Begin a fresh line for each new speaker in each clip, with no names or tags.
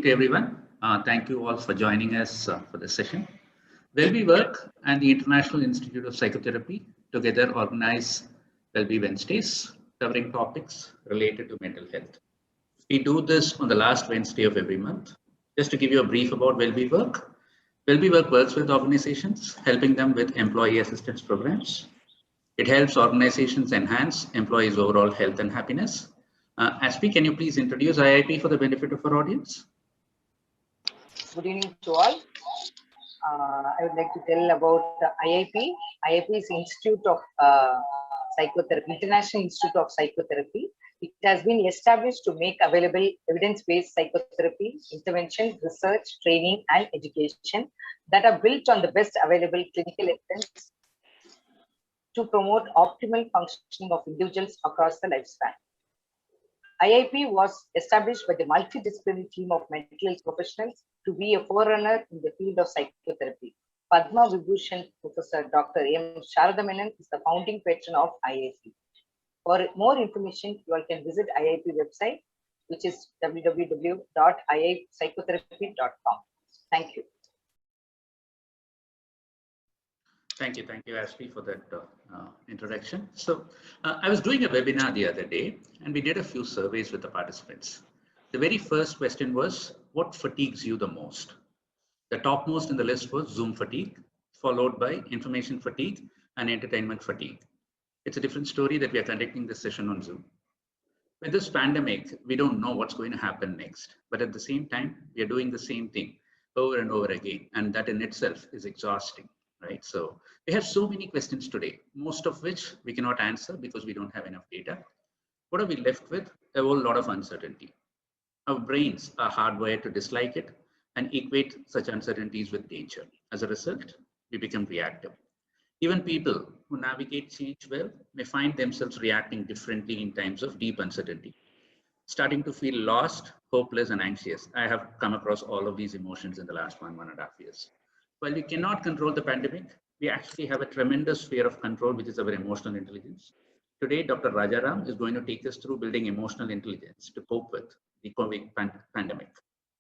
day, everyone. Thank you all for joining us for this session. Wellbe Work and the International Institute of Psychotherapy together organize Wellbe Wednesdays, covering topics related to mental health. We do this on the last Wednesday of every month. Just to give you a brief about Wellbe Work, Wellbe Work works with organizations, helping them with employee assistance programs. It helps organizations enhance employees' overall health and happiness. Aspi, can you please introduce IIP for the benefit of our audience?
Good evening to all. I would like to tell about the IIP. IIP is Institute of Psychotherapy, International Institute of Psychotherapy. It has been established to make available evidence-based psychotherapy, intervention, research, training, and education that are built on the best available clinical evidence to promote optimal functioning of individuals across the lifespan. IIP was established by the multidisciplinary team of mental health professionals to be a forerunner in the field of psychotherapy. Padma Vibhushan Professor Dr. M. Sharada Menon is the founding patron of IIP. For more information, you all can visit IIP website, which is www.iipsychotherapy.com. Thank you.
Thank you, Ashley, for that introduction. So I was doing a webinar the other day, and we did a few surveys with the participants. The very first question was, what fatigues you the most? The topmost in the list was Zoom fatigue, followed by information fatigue and entertainment fatigue. It's a different story that we are conducting this session on Zoom. With this pandemic, we don't know what's going to happen next, but at the same time, we are doing the same thing over and over again, and that in itself is exhausting. Right, so we have so many questions today, most of which we cannot answer because we don't have enough data. What are we left with? A whole lot of uncertainty. Our brains are hardwired to dislike it and equate such uncertainties with danger. As a result, we become reactive. Even people who navigate change well may find themselves reacting differently in times of deep uncertainty, starting to feel lost, hopeless, and anxious. I have come across all of these emotions in the last 1.5 years. While we cannot control the pandemic, we actually have a tremendous sphere of control, which is our emotional intelligence. Today, Dr. Rajaram is going to take us through building emotional intelligence to cope with the COVID pandemic.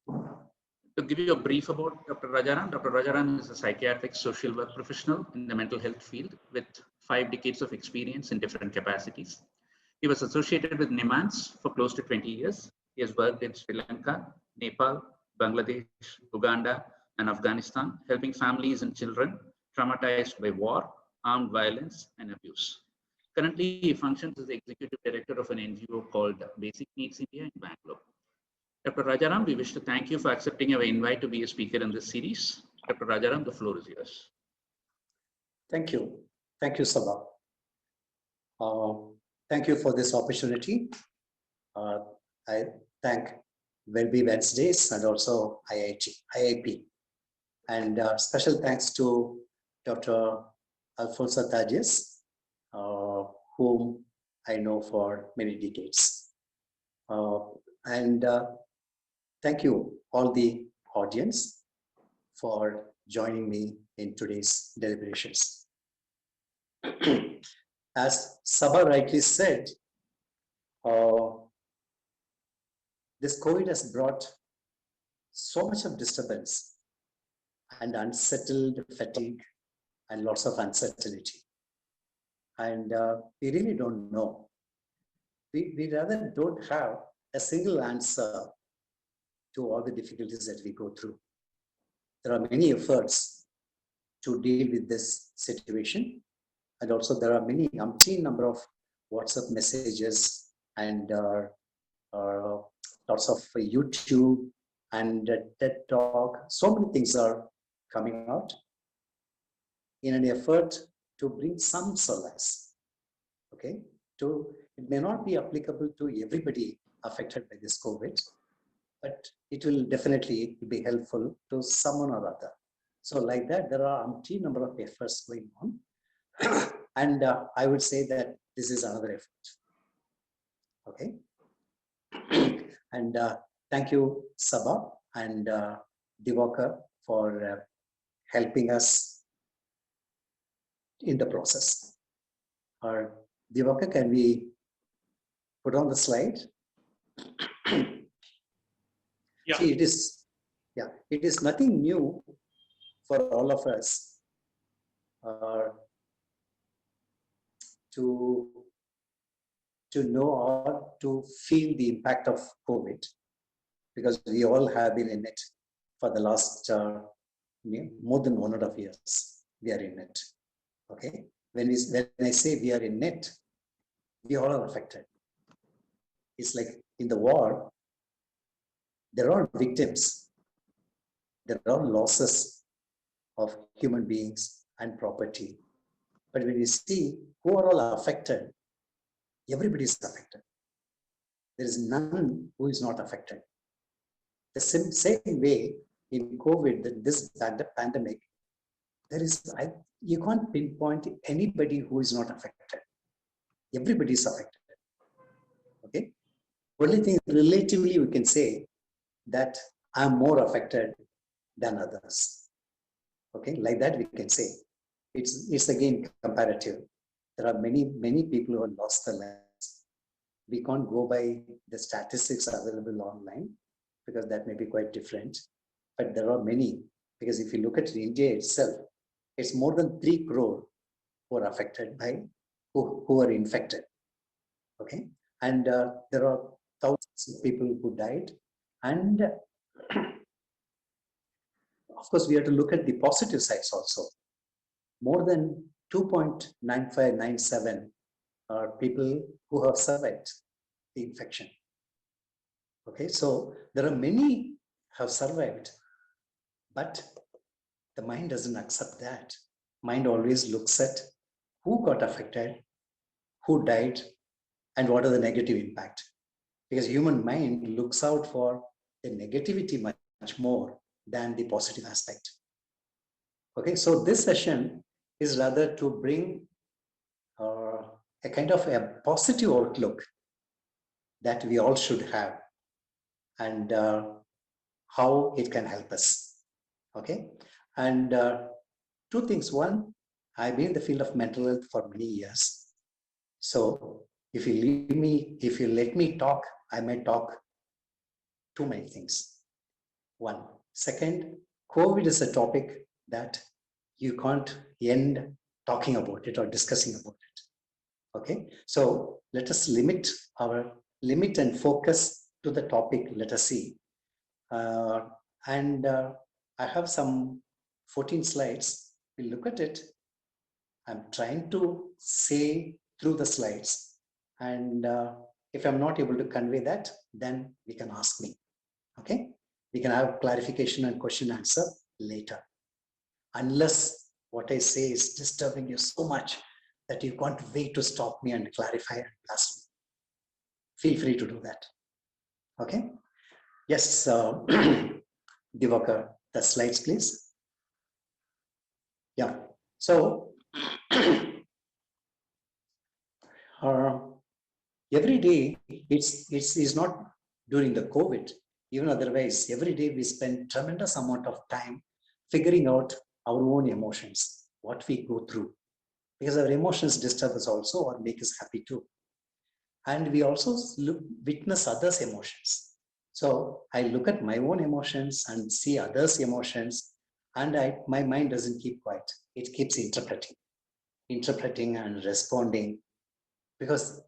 To give you a brief about Dr. Rajaram is a psychiatric social work professional in the mental health field with 5 decades of experience in different capacities. He was associated with NIMANS for close to 20 years. He has worked in Sri Lanka, Nepal, Bangladesh, Uganda, and Afghanistan, helping families and children traumatized by war, armed violence, and abuse. Currently, he functions as the executive director of an NGO called Basic Needs India in Bangalore. Dr. Rajaram, we wish to thank you for accepting our invite to be a speaker in this series. Dr. Rajaram, the floor is yours.
Thank you. Thank you, Sabha. Thank you for this opportunity. I thank Wellbe Wednesdays and also IIP. And special thanks to Dr. Alfonso Tajes, whom I know for many decades. Thank you, all the audience, for joining me in today's deliberations. As Sabha rightly said, this COVID has brought so much of disturbance and unsettled fatigue and lots of uncertainty. And we really don't know. We rather don't have a single answer to all the difficulties that we go through. There are many efforts to deal with this situation. And also there are many umpteen number of WhatsApp messages and lots of YouTube and TED Talk. So many things are coming out in an effort to bring some solace. Okay, it may not be applicable to everybody affected by this COVID, but it will definitely be helpful to someone or other. So like that, there are umpteen number of efforts going on. And I would say that this is another effort. Okay. And thank you, Sabha and Divakar, for helping us in the process. Or Divakar, can we put on the slide?
Yeah.
See, it is Yeah, it is nothing new for all of us to know or to feel the impact of COVID, because we all have been in it for the last more than 1.5 years. We are in it. Okay, when I say we are in it, we all are affected. It's like in the war, there are victims, there are losses of human beings and property. But when you see who are all affected, everybody is affected. There is none who is not affected. The same way in COVID, this pandemic, you can't pinpoint anybody who is not affected. Everybody is affected. Okay. Only thing relatively we can say that I'm more affected than others. Okay, like that we can say. It's again comparative. There are many people who have lost their lives. We can't go by the statistics available online because that may be quite different. But there are many, because if you look at India itself, it's more than 3 crore who are affected by, who are infected. Okay, and there are thousands of people who died, and of course we have to look at the positive sides also. More than 2.9597 are people who have survived the infection. Okay, so there are many have survived, but the mind doesn't accept that. Mind always looks at who got affected, who died, and what are the negative impact. Because human mind looks out for the negativity much more than the positive aspect. Okay, so this session is rather to bring a kind of a positive outlook that we all should have, and how it can help us. Okay, and 2 things. One, I've been in the field of mental health for many years. So if you let me talk, I may talk too many things. One. Second, COVID is a topic that you can't end talking about it or discussing about it. Okay, so let us limit and focus to the topic. Let us see. And I have some 14 slides. We'll look at it. I'm trying to say through the slides, and if I'm not able to convey that, then we can ask me. Okay, we can have clarification and question answer later, unless what I say is disturbing you so much that you can't wait to stop me and clarify and ask me. Feel free to do that. Okay. Yes, Divakar, the slides, please. Yeah. So every day, it's not during the COVID, even otherwise, every day we spend tremendous amount of time figuring out our own emotions, what we go through, because our emotions disturb us also or make us happy too. And we also witness others' emotions. So I look at my own emotions and see others' emotions, and my mind doesn't keep quiet. It keeps interpreting and responding, because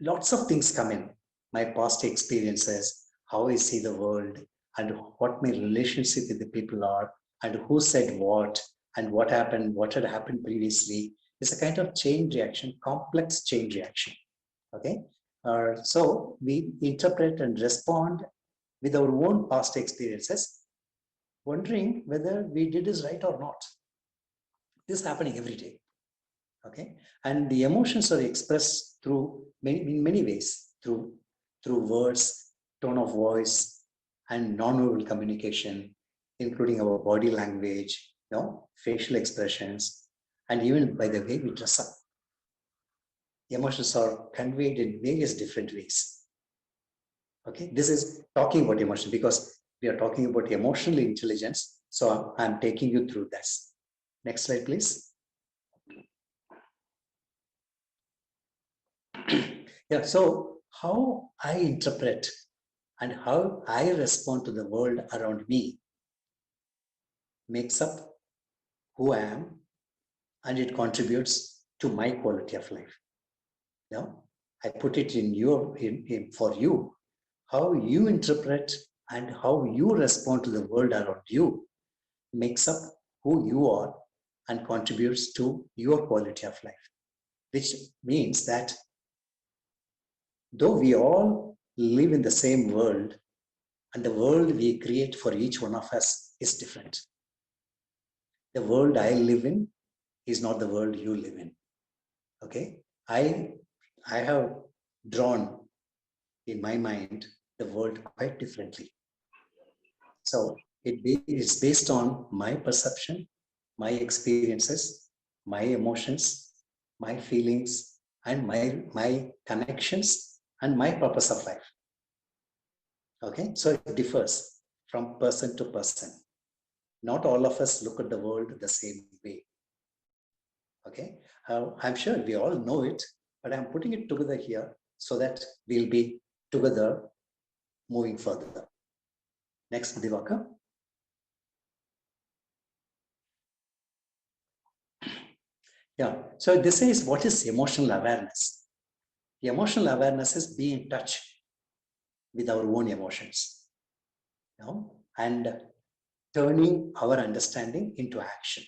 lots of things come in. My past experiences, how I see the world, and what my relationship with the people are, and who said what, and what happened, what had happened previously. It's a kind of chain reaction, complex chain reaction. Okay, so we interpret and respond with our own past experiences, wondering whether we did this right or not. This is happening every day. Okay, and the emotions are expressed through in many ways, through words, tone of voice, and non-verbal communication, including our body language, facial expressions, and even by the way we dress up. The emotions are conveyed in various different ways. Okay, this is talking about emotion because we are talking about emotional intelligence. So I'm taking you through this. Next slide, please. Yeah, so how I interpret and how I respond to the world around me makes up who I am, and it contributes to my quality of life. Now, I put it in for you, how you interpret and how you respond to the world around you makes up who you are and contributes to your quality of life, which means that though we all live in the same world, and the world we create for each one of us is different. The world I live in is not the world you live in. Okay, I have drawn in my mind the world quite differently. So it's based on my perception, my experiences, my emotions, my feelings, and my connections and my purpose of life. Okay, so it differs from person to person. Not all of us look at the world the same way. Okay, I'm sure we all know it, but I'm putting it together here so that we'll be together moving further. Next, Divaka. Yeah, so this is what is emotional awareness. The emotional awareness is being in touch with our own emotions, you know, and turning our understanding into action.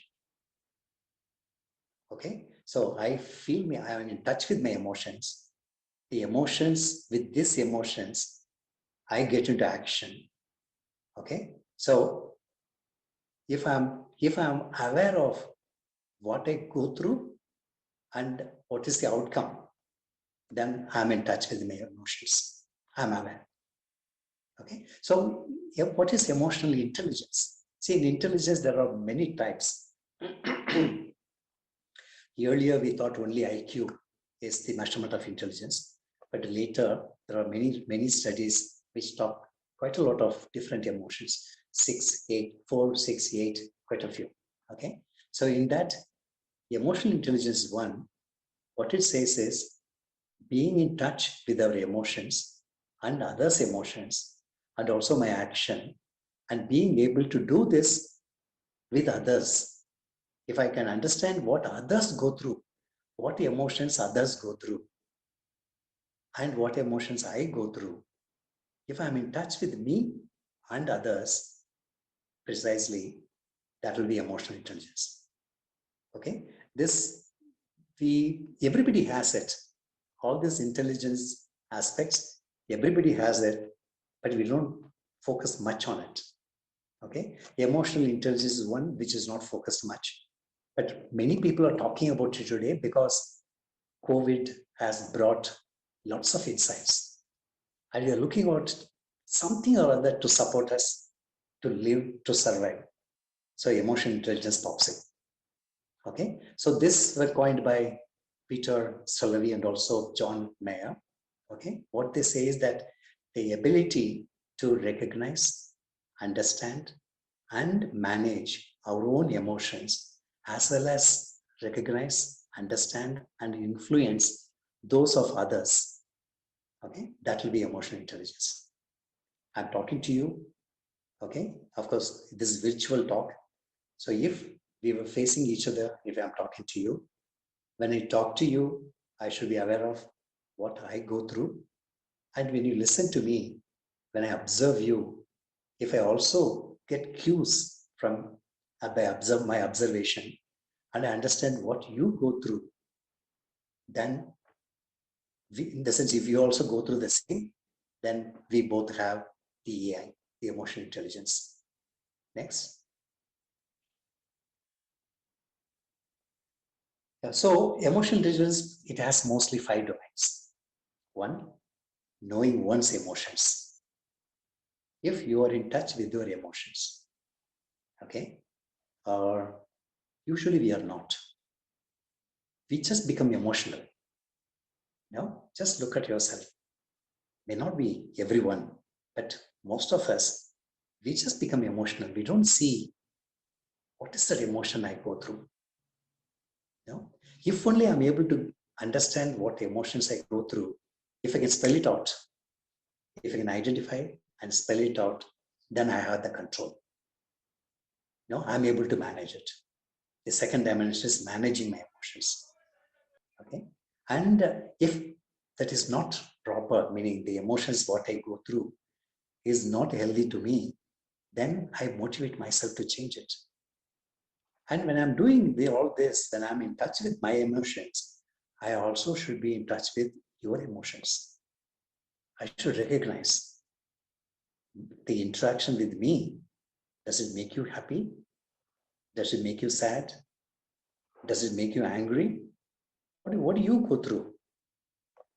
Okay, so I feel I am in touch with my emotions. The emotions, with these emotions, I get into action. Okay, so if I'm aware of what I go through and what is the outcome, then I'm in touch with my emotions. I'm aware. Okay, so what is emotional intelligence? See, in intelligence, there are many types. Earlier, we thought only IQ is the measurement of intelligence, but later there are many studies which talk quite a lot of different emotions. 6, 8, 4, 6, 8, quite a few. Okay, so in that, emotional intelligence 1, what it says is being in touch with our emotions and others' emotions, and also my action, and being able to do this with others. If I can understand what others go through, what emotions others go through, and what emotions I go through, if I'm in touch with me and others, precisely, that will be emotional intelligence. Okay, everybody has it. All these intelligence aspects, everybody has it, but we don't focus much on it. Okay, emotional intelligence is one which is not focused much, but many people are talking about it today because COVID has brought lots of insights, and we are looking at something or other to support us to live, to survive. So emotional intelligence pops in. Okay, so this was coined by Peter Salovey and also John Mayer. Okay, what they say is that the ability to recognize, understand, and manage our own emotions, as well as recognize, understand, and influence those of others. Okay, that will be emotional intelligence. I'm talking to you. Okay, of course, this is virtual talk. So if we were facing each other, if I'm talking to you, when I talk to you, I should be aware of what I go through. And when you listen to me, when I observe you, if I also get cues from my observation, and I understand what you go through, then in the sense, if you also go through the same, then we both have the EI, the emotional intelligence. Next. So emotional intelligence, it has mostly 5 domains. 1, knowing one's emotions. If you are in touch with your emotions, okay, or usually we are not. We just become emotional. No, just look at yourself. May not be everyone, but most of us, we just become emotional. We don't see what is that emotion I go through. No, if only I'm able to understand what emotions I go through, if I can spell it out, If I can identify and spell it out, then I have the control. No, I'm able to manage it. The second dimension is managing my emotions. Okay. And if that is not proper, meaning the emotions, what I go through is not healthy to me, then I motivate myself to change it. And when I'm doing all this, when I'm in touch with my emotions, I also should be in touch with your emotions. I should recognize the interaction with me. Does it make you happy? Does it make you sad? Does it make you angry? What do you go through?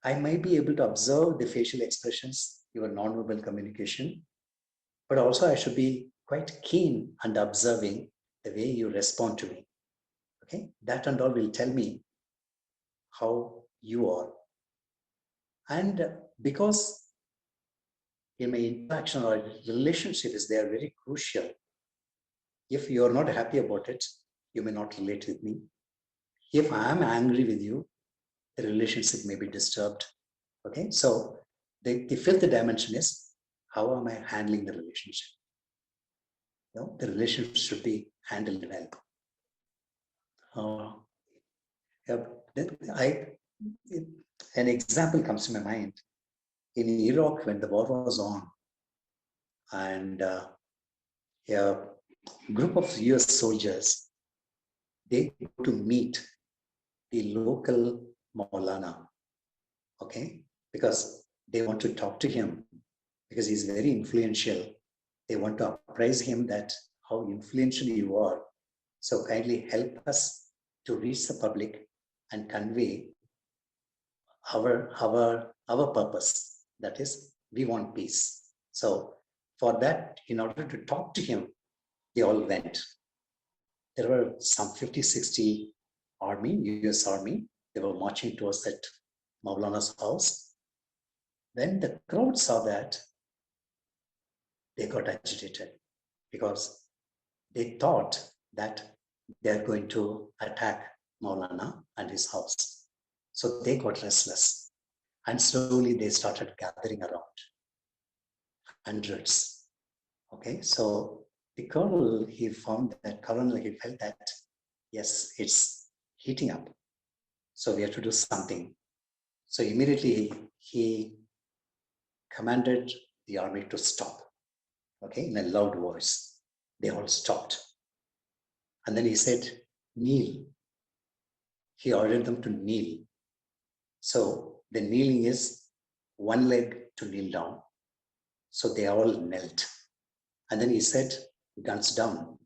I might be able to observe the facial expressions, your nonverbal communication, but also I should be quite keen and observing the way you respond to me. Okay, that and all will tell me how you are. And because in my interaction or relationship is there very crucial. If you are not happy about it, you may not relate with me. If I am angry with you, the relationship may be disturbed. Okay, so the fifth dimension is how am I handling the relationship? You know, the relationship should be handled well. An example comes to my mind. In Iraq, when the war was on, and a group of US soldiers, they go to meet the local Maulana, okay, because they want to talk to him because he's very influential. They want to apprise him that how influential you are. So kindly help us to reach the public and convey our purpose. That is, we want peace. So for that, in order to talk to him, they all went. There were some 50, 60 army, US army. They were marching towards that Maulana's house. When the crowd saw that, they got agitated because they thought that they're going to attack Maulana and his house. So they got restless. And slowly they started gathering around. Hundreds. Okay, so the colonel, he felt that, yes, it's heating up. So we have to do something. So immediately he commanded the army to stop. Okay, in a loud voice. They all stopped. And then he said, kneel. He ordered them to kneel. So the kneeling is one leg to kneel down. So they all knelt. And then he said, guns down.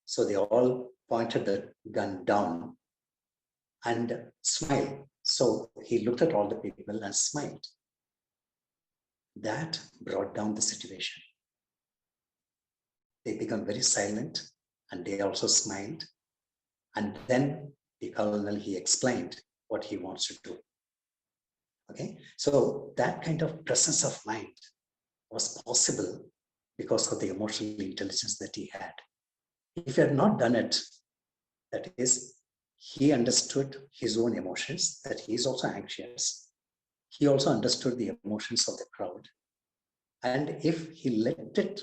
So they all pointed the gun down and smiled. So he looked at all the people and smiled. That brought down the situation. They become very silent and they also smiled. And then the colonel, he explained what he wants to do. Okay, so that kind of presence of mind was possible because of the emotional intelligence that he had. If he had not done it, that is, he understood his own emotions, that he is also anxious. He also understood the emotions of the crowd. And if he let it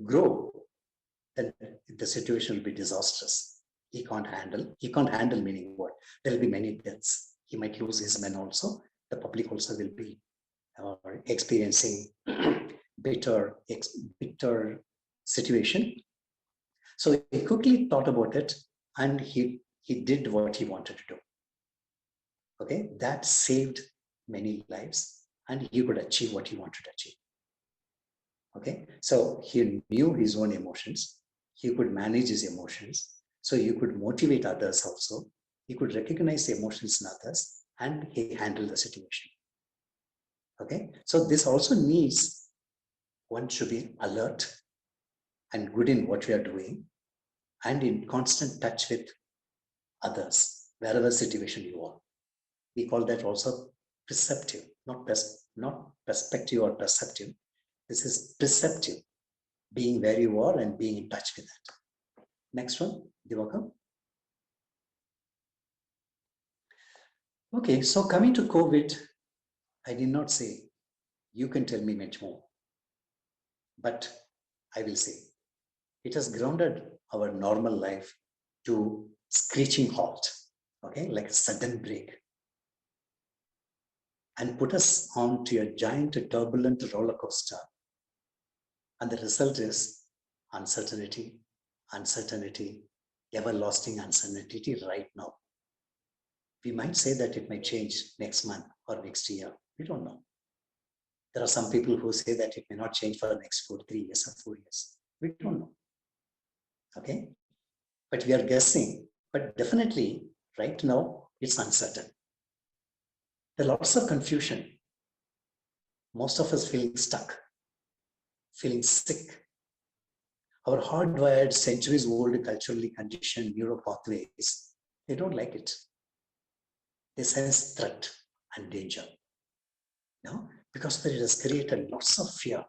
grow, then the situation will be disastrous. He can't handle meaning what? There will be many deaths. He might lose his men also. The public also will be experiencing bitter situation. So he quickly thought about it and he did what he wanted to do. Okay, that saved many lives and he could achieve what he wanted to achieve. Okay, so he knew his own emotions. He could manage his emotions. So he could motivate others also. He could recognize the emotions in others and he handled the situation. Okay, so this also needs one should be alert and good in what we are doing and in constant touch with others, wherever situation you are. We call that also perceptive, not perspective or perceptive. This is perceptive, being where you are and being in touch with that. Next one, Divakar. Okay, so coming to COVID, I did not say You can tell me much more. But I will say, it has grounded our normal life to screeching halt, okay, like a sudden break, and put us onto a giant turbulent roller coaster. And the result is uncertainty, uncertainty, everlasting uncertainty right now. We might say that it might change next month or next year. We don't know. There are some people who say that it may not change for the next 3 years or 4 years. We don't know. Okay? But we are guessing. But definitely, right now, it's uncertain. There are lots of confusion. Most of us feeling stuck, feeling sick. Our hardwired, centuries-old, culturally conditioned neuro pathways, they don't like it. They sense threat and danger. No? Because it has created lots of fear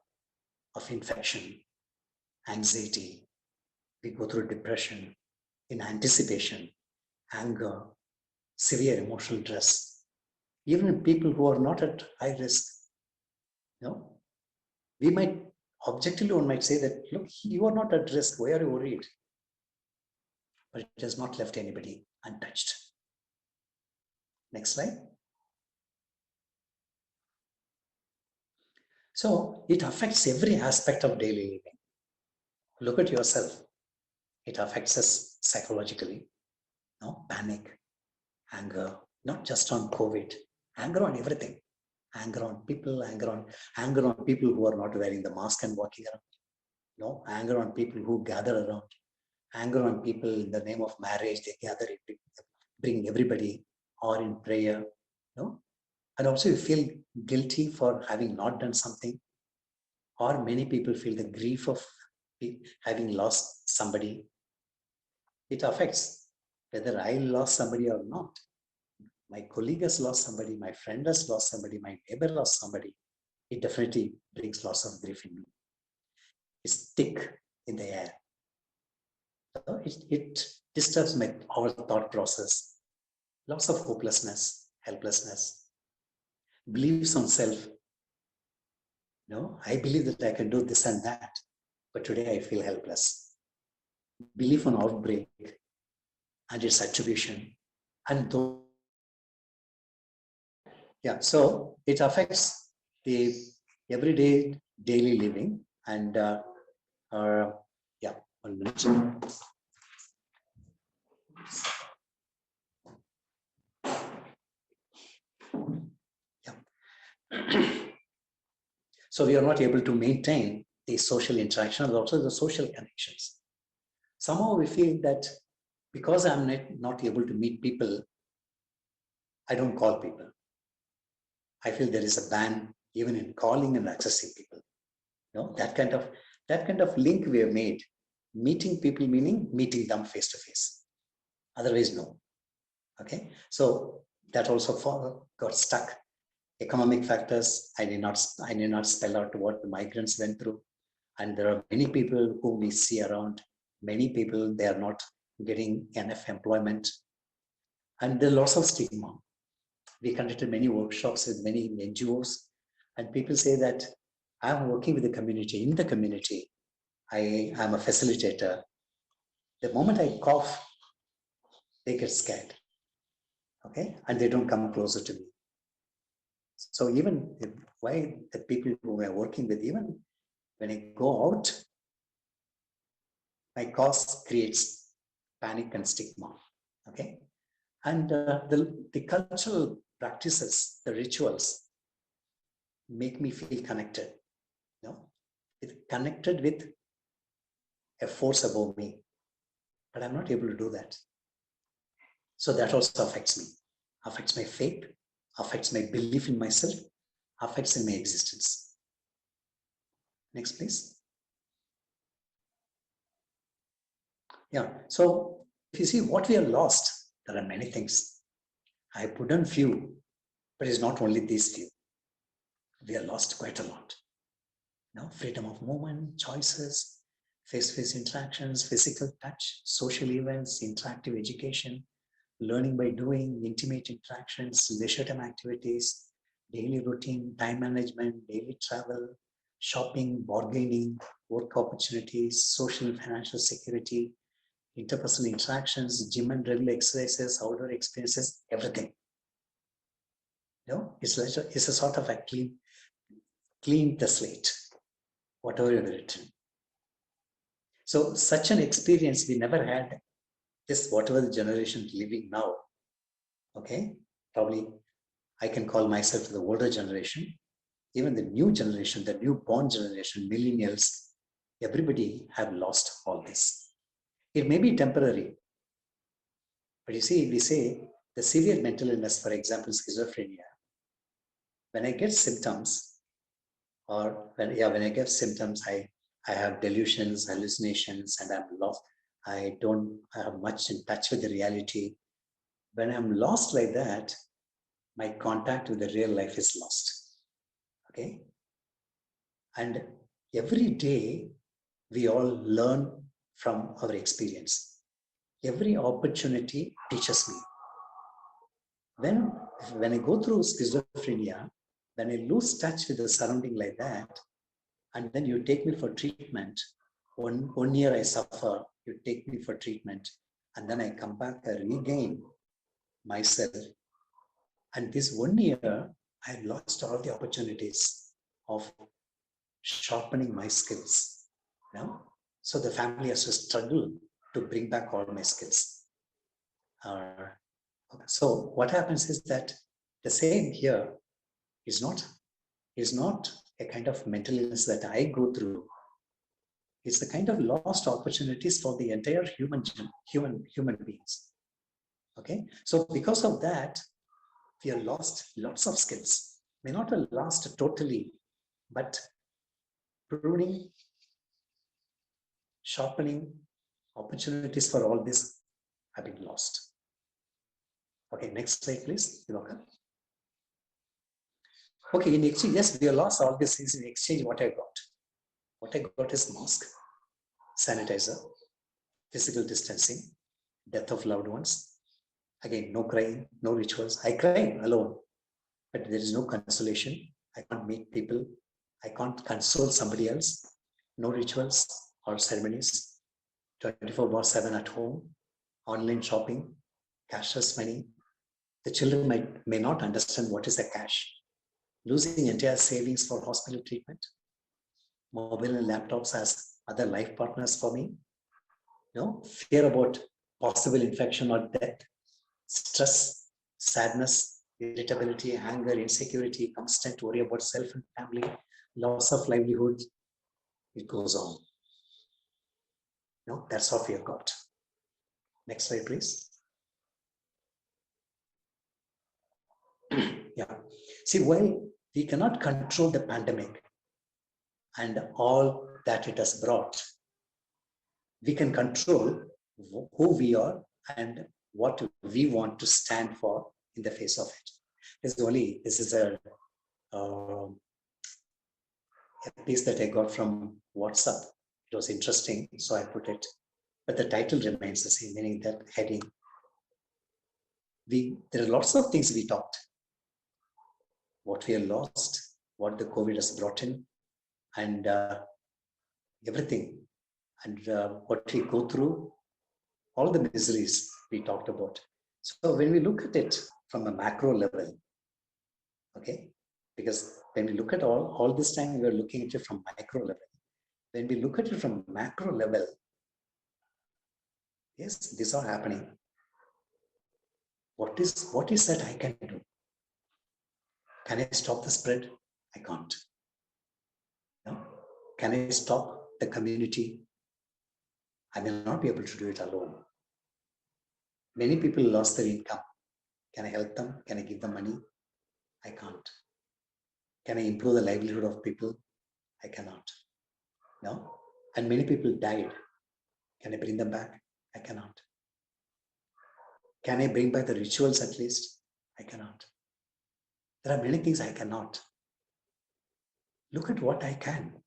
of infection, anxiety. We go through depression in anticipation, anger, severe emotional stress. Even in people who are not at high risk, we might, objectively one might say that, look, you are not at risk, why are you worried? But it has not left anybody untouched. Next slide. So it affects every aspect of daily living. Look at yourself. It affects us psychologically. Panic, anger, not just on COVID, anger on everything. Anger on people, anger on people who are not wearing the mask and walking around. Anger on people who gather around. Anger on people in the name of marriage, they gather, bring everybody, or in prayer. And also you feel guilty for having not done something. Or many people feel the grief of having lost somebody. It affects whether I lost somebody or not. My colleague has lost somebody, my friend has lost somebody, my neighbor lost somebody. It definitely brings lots of grief in me. It's thick in the air. So it disturbs our thought process. Lots of hopelessness, helplessness, beliefs on self. I believe that I can do this and that, but today I feel helpless. Belief on outbreak and its attribution. And so it affects the everyday daily living. And 1 minute. So we are not able to maintain the social interaction and also the social connections. Somehow we feel that because I'm not able to meet people, I don't call people. I feel there is a ban even in calling and accessing people. That kind of link we have made. Meeting people meaning meeting them face to face. Otherwise, no. Okay, so that also got stuck. Economic factors, I need not spell out what the migrants went through. And there are many people whom we see around, many people, they are not getting enough employment. And there are lots of stigma. We conducted many workshops with many NGOs, and people say that I'm working with the community. In the community, I am a facilitator. The moment I cough, they get scared. Okay, and they don't come closer to me. So even why the people who are working with, even when I go out, my cough creates panic and stigma. Okay, and the cultural practices, the rituals, make me feel connected. Connected with a force above me, but I'm not able to do that. So that also affects me, affects my faith, affects my belief in myself, affects in my existence. Next, please. Yeah, so if you see what we have lost, there are many things. I put on few, but it's not only these few. We have lost quite a lot. Freedom of movement, choices, face-to-face interactions, physical touch, social events, interactive education, learning by doing, intimate interactions, leisure time activities, daily routine, time management, daily travel, shopping, bargaining, work opportunities, social and financial security, interpersonal interactions, gym and regular exercises, outdoor experiences, everything. It's a sort of a clean the slate, whatever you've written. So such an experience we never had. This whatever the generation living now. Okay, probably I can call myself the older generation. Even the new generation, the newborn generation, millennials, everybody have lost all this. It may be temporary, but you see, we say the severe mental illness, for example, schizophrenia. When I get symptoms, or when I get symptoms, I have delusions, hallucinations, and I'm lost. I don't have much in touch with the reality. When I'm lost like that, my contact with the real life is lost. Okay? And every day we all learn from our experience. Every opportunity teaches me. When I go through schizophrenia, when I lose touch with the surrounding like that, and then you take me for treatment, one year I suffer, you take me for treatment, and then I come back, I regain myself. And this 1 year, I lost all the opportunities of sharpening my skills. So the family has to struggle to bring back all my skills. So what happens is that the same here is not a kind of mental illness that I go through. It's the kind of lost opportunities for the entire human beings. Okay, so because of that, we have lost lots of skills. May not have lost totally, but pruning, sharpening, opportunities for all this have been lost. Okay, next slide, please. You're welcome. Okay, in exchange, yes, we have lost all these things. In exchange, what I got? What I got is mask, sanitizer, physical distancing, death of loved ones. Again, no crying, no rituals. I cry alone, but there is no consolation. I can't meet people. I can't console somebody else. No rituals or ceremonies. 24/7 at home, online shopping, cashless money. The children may not understand what is the cash. Losing entire savings for hospital treatment. Mobile and laptops as other life partners for me. Fear about possible infection or death. Stress, sadness, irritability, anger, insecurity, constant worry about self and family, loss of livelihood. It goes on. That's what we have got. Next slide, please. Yeah. See, while we cannot control the pandemic and all that it has brought, we can control who we are and what we want to stand for in the face of it. This is a piece that I got from WhatsApp. It was interesting, so I put it. But the title remains the same, meaning that heading. There are lots of things we talked. What we have lost, what the COVID has brought in, and everything. And what we go through, all the miseries we talked about. So when we look at it from a macro level, okay, because when we look at all this time, we are looking at it from micro level. When we look at it from macro level, yes, these are happening. What is that I can do? Can I stop the spread? I can't. No? Can I stop the community? I may not be able to do it alone. Many people lost their income. Can I help them? Can I give them money? I can't. Can I improve the livelihood of people? I cannot. No? And many people died. Can I bring them back? I cannot. Can I bring back the rituals at least? I cannot. There are many things I cannot. Look at what I can.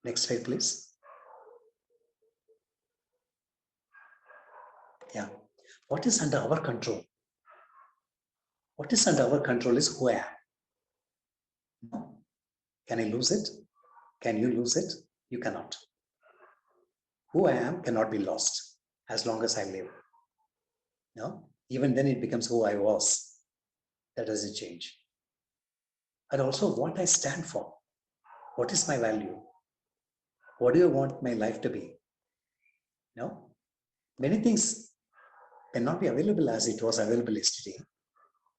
Next slide, please. Yeah. What is under our control? What is under our control is who I am. Can I lose it? Can you lose it? You cannot. Who I am cannot be lost as long as I live. No? Even then it becomes who I was. That doesn't change. And also what I stand for. What is my value? What do I want my life to be? No? Many things cannot be available as it was available yesterday,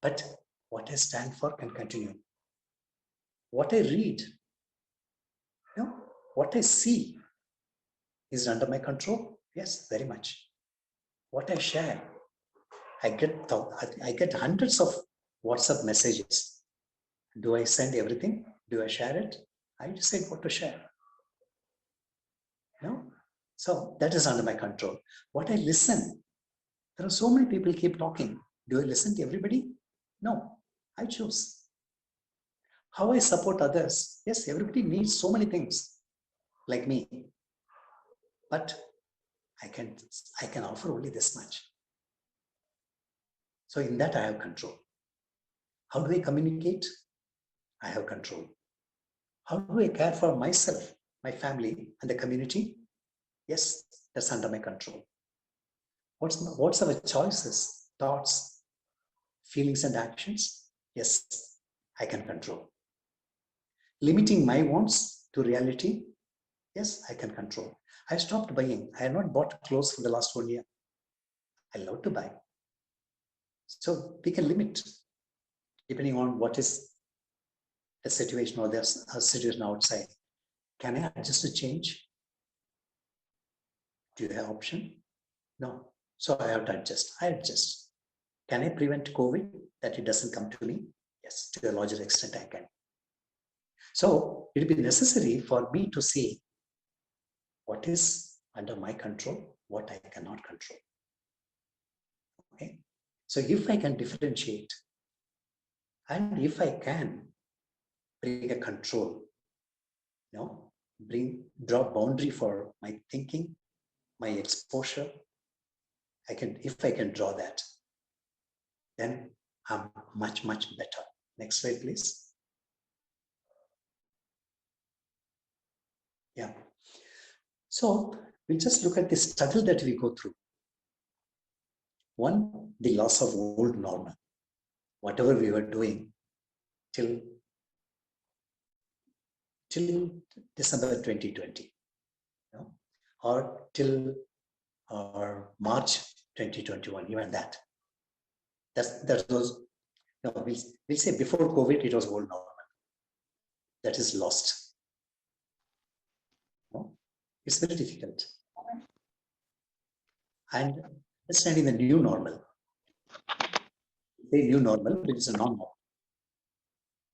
but what I stand for can continue. What I read, no? What I see is under my control. Yes, very much. What I share, I get hundreds of WhatsApp messages. Do I send everything? Do I share it? I decide what to share. No? So that is under my control. What I listen, there are so many people keep talking. Do I listen to everybody? No, I choose. How I support others? Yes, everybody needs so many things like me, but I can offer only this much. So in that I have control. How do I communicate? I have control. How do I care for myself, my family, and the community? Yes, that's under my control. What's our choices, thoughts, feelings, and actions? Yes, I can control. Limiting my wants to reality? Yes, I can control. I stopped buying. I have not bought clothes for the last 1 year. I love to buy. So we can limit depending on what is the situation or there's a situation outside. Can I adjust to change? Do you have option? No. So I have to adjust. I adjust. Can I prevent COVID that it doesn't come to me? Yes, to a larger extent I can. So it will be necessary for me to see what is under my control, what I cannot control. Okay. So if I can differentiate, and if I can bring a control, draw boundary for my thinking, my exposure, if I can draw that, then I'm much, much better. Next slide, please. Yeah. So we just look at the struggle that we go through. One, the loss of old normal. Whatever we were doing till December 2020, or till March 2021, even that. That was, we'll say before COVID, it was old normal. That is lost. It's very difficult. And understanding the new normal. The new normal, which is a non-normal.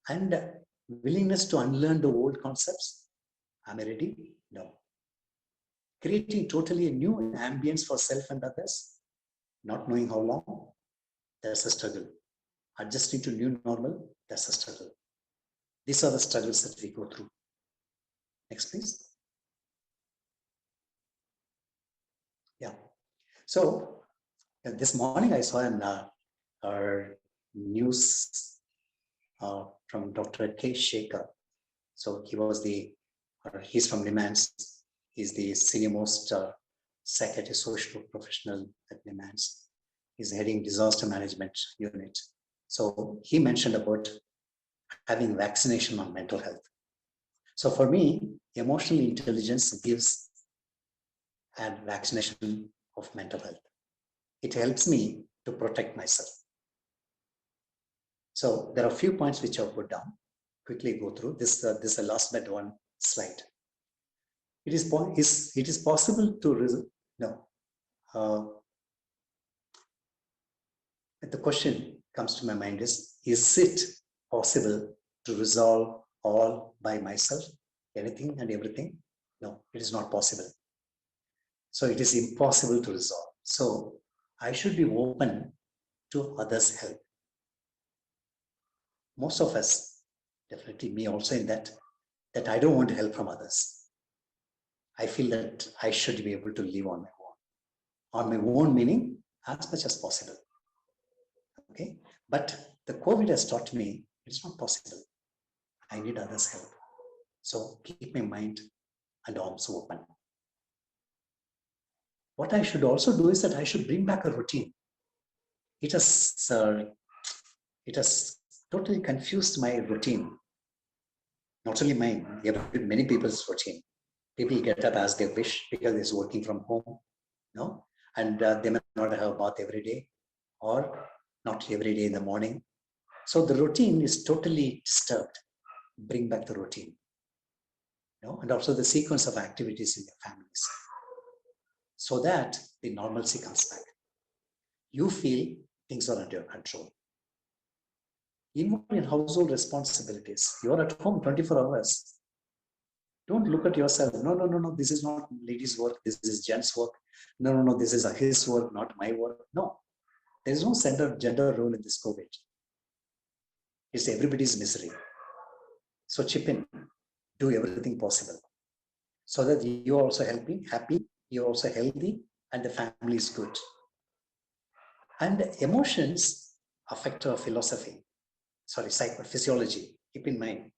And willingness to unlearn the old concepts. Am I ready? No. Creating totally a new ambience for self and others, not knowing how long, there's a struggle. Adjusting to new normal, that's a struggle. These are the struggles that we go through. Next, please. Yeah. So this morning I saw our news from Dr. K. Shekhar. So he's from NIMANS. He's the senior most psychiatrist social professional at NIMANS. He's heading disaster management unit. So he mentioned about having vaccination on mental health. So for me, emotional intelligence gives a vaccination of mental health. It helps me to protect myself. So there are a few points which I'll put down. Quickly go through this. This is the last but one slide. It is possible to the question comes to my mind is it possible to resolve all by myself, anything and everything? No, it is not possible. So it is impossible to resolve. So I should be open to others' help. Most of us, definitely me also in that I don't want help from others. I feel that I should be able to live on my own. On my own meaning, as much as possible. Okay, but the COVID has taught me it's not possible. I need others' help. So keep my mind and arms open. What I should also do is that I should bring back a routine. It has totally confused my routine. Not only mine, many people's routine. People get up as they wish because they're working from home, no? And they may not have a bath every day or not every day in the morning. So the routine is totally disturbed. Bring back the routine, no? And also the sequence of activities in your families so that the normalcy comes back. You feel things are under your control. Even in household responsibilities, you're at home 24 hours. Don't look at yourself. No. This is not ladies' work. This is gents' work. No. This is his work, not my work. No. There is no gender role in this COVID. It's everybody's misery. So chip in. Do everything possible. So that you are also happy, you're also healthy, and the family is good. And emotions affect our physiology. Keep in mind,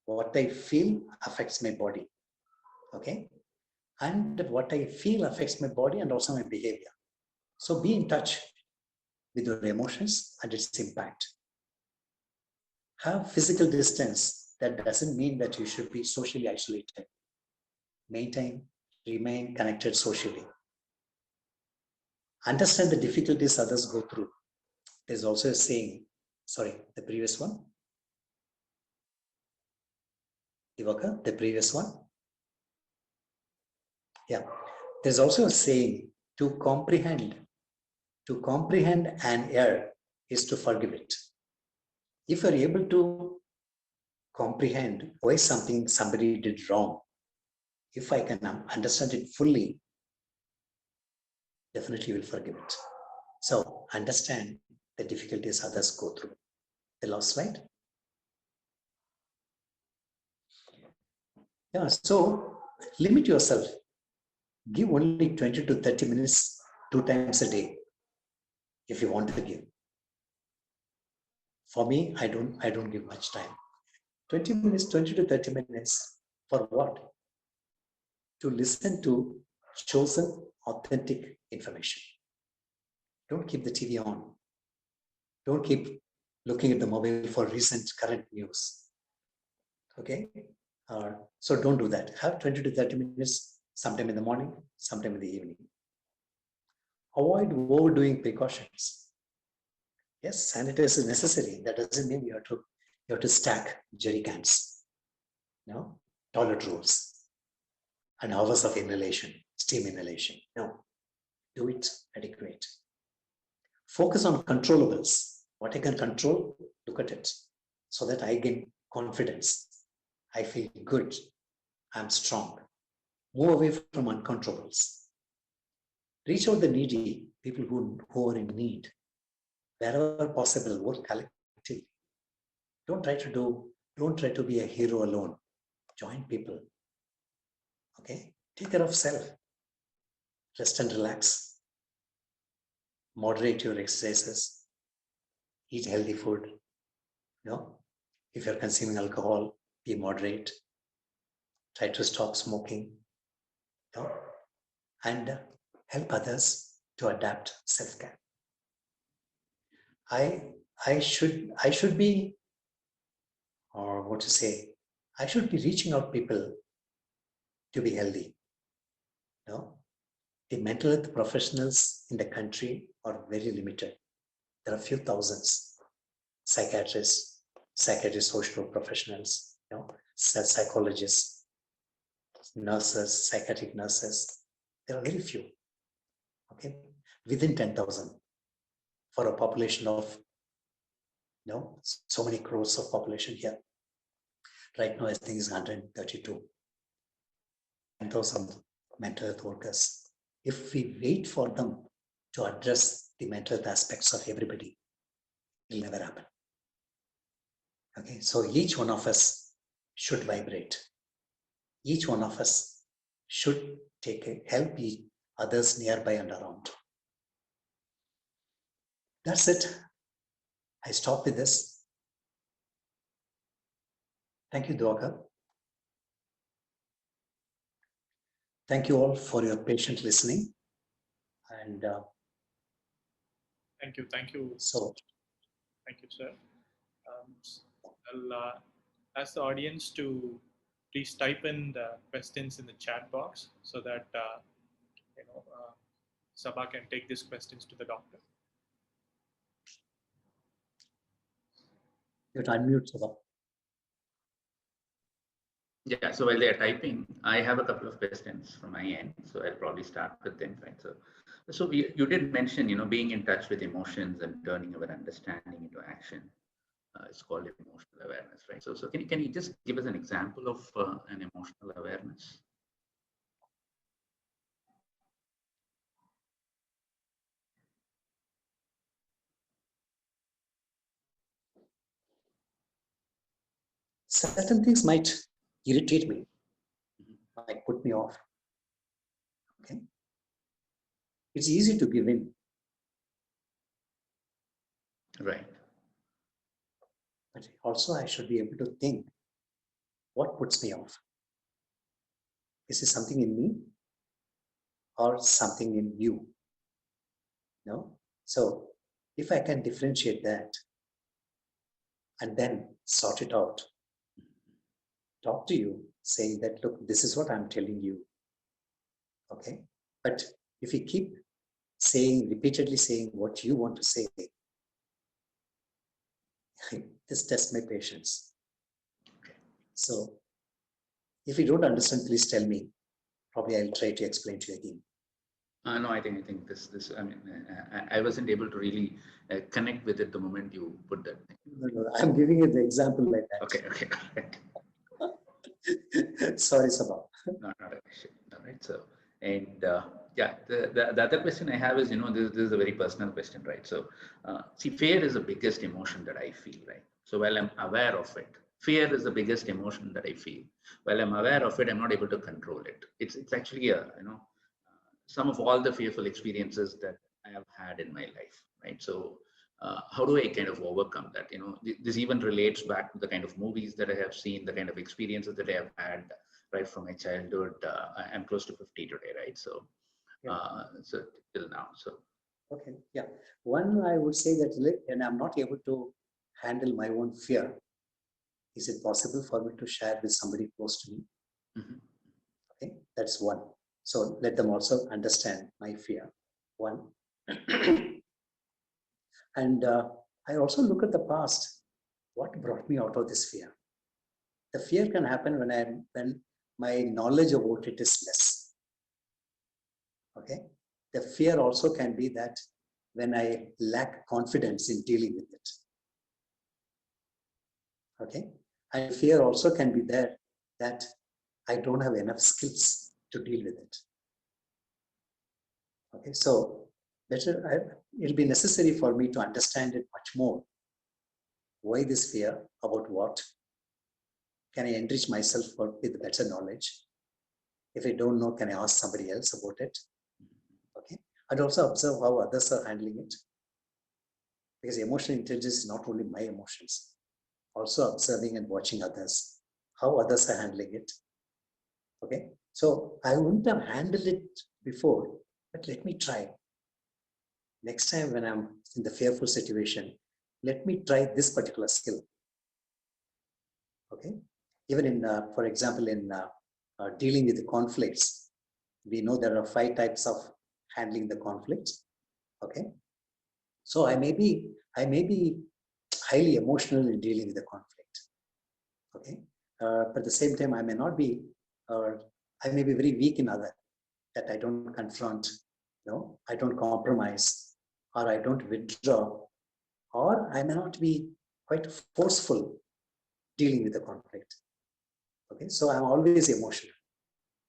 what I feel affects my body. Okay? And what I feel affects my body and also my behavior. So be in touch with your emotions and its impact. Have physical distance. That doesn't mean that you should be socially isolated. Remain connected socially. Understand the difficulties others go through. There's also a saying, the previous one. Divaka, the previous one. Yeah. There's also a saying, to comprehend an error is to forgive it. If you're able to comprehend why somebody did wrong, if I can understand it fully, definitely will forgive it. So understand the difficulties others go through. The last slide. Yeah, so limit yourself. Give only 20 to 30 minutes 2 times a day if you want to give. For me, I don't give much time. 20 minutes, 20 to 30 minutes for what? To listen to chosen, authentic information. Don't keep the TV on. Don't keep looking at the mobile for recent current news. Okay? So don't do that. Have 20 to 30 minutes, sometime in the morning, sometime in the evening. Avoid overdoing precautions. Yes, sanitizer is necessary. That doesn't mean you have to stack jerry cans. No, toilet rolls and hours of inhalation, steam inhalation. No, do it adequate. Focus on controllables. What I can control, look at it so that I gain confidence. I feel good. I'm strong. Move away from uncontrollables. Reach out the needy, people who are in need. Wherever possible, work collectively. Don't try to be a hero alone. Join people. Okay? Take care of self. Rest and relax. Moderate your exercises. Eat healthy food. If you're consuming alcohol, be moderate. Try to stop smoking. And help others to adapt self-care. I should be, or what to say, I should be reaching out people to be healthy. The mental health professionals in the country are very limited. There are a few thousands. Psychiatrists, social professionals, psychologists, nurses, psychiatric nurses. There are very few. Okay, within 10,000 for a population of so many crores of population here. Right now, I think it's 132. 10,000 mental health workers. If we wait for them to address the mental health aspects of everybody, it will never happen. Okay, so each one of us should vibrate. Each one of us should help others nearby and around. That's it. I stop with this. Thank you, Dwaka. Thank you all for your patient listening. And
Thank you. Thank you.
so,
Thank you, sir. I'll ask the audience to please type in the questions in the chat box so that Sabha can take these questions to the doctor.
you have to unmute, Sabha.
Yeah, so while they're typing, I have a couple of questions from my end, so I'll probably start with them, right? So you did mention, being in touch with emotions and turning our understanding into action. It's called emotional awareness, right? So can you just give us an example of an emotional awareness?
Certain things might irritate me, might put me off. Okay, it's easy to give in.
Right.
But also I should be able to think, what puts me off? Is it something in me or something in you? No? So if I can differentiate that and then sort it out, talk to you saying that, look, this is what I'm telling you. Okay. But if you keep repeatedly saying what you want to say, this tests my patience.
Okay.
So if you don't understand, please tell me. Probably I'll try to explain to you again.
No, I think this. I mean, I wasn't able to really connect with it the moment you put that.
No, I'm giving you the example like that.
Okay.
Sorry, Sabha.
Not an issue. All right. So, and yeah, the other question I have is, this is a very personal question, right? So, see, fear is the biggest emotion that I feel, right? So, while I'm aware of it, fear is the biggest emotion that I feel. While I'm aware of it, I'm not able to control it. It's actually some of all the fearful experiences that I have had in my life, right? So, how do I kind of overcome that? This even relates back to the kind of movies that I have seen, the kind of experiences that I have had right from my childhood. I'm close to 50 today, right? So, so till now. So,
okay, yeah. One, I would say that, and I'm not able to handle my own fear. Is it possible for me to share with somebody close to me?
mm-hmm.
Okay, that's one. So let them also understand my fear. One. And I also look at the past. What brought me out of this fear? The fear can happen when my knowledge about it is less. Okay. The fear also can be that when I lack confidence in dealing with it. Okay. And fear also can be there that I don't have enough skills to deal with it. Okay. So it'll be necessary for me to understand it much more. Why this fear? About what? Can I enrich myself with better knowledge? If I don't know, can I ask somebody else about it? Okay. I'd also observe how others are handling it. Because emotional intelligence is not only my emotions, also observing and watching others, how others are handling it. Okay. So I wouldn't have handled it before, but let me try. Next time when I'm in the fearful situation, let me try this particular skill. Okay. Even in, for example, in dealing with the conflicts, we know there are 5 types of handling the conflicts. Okay. So I may be highly emotional in dealing with the conflict. Okay. But at the same time, I may not be, or I may be very weak in other, that I don't confront, I don't compromise, or I don't withdraw, or I may not be quite forceful dealing with the conflict. Okay. So I'm always emotional.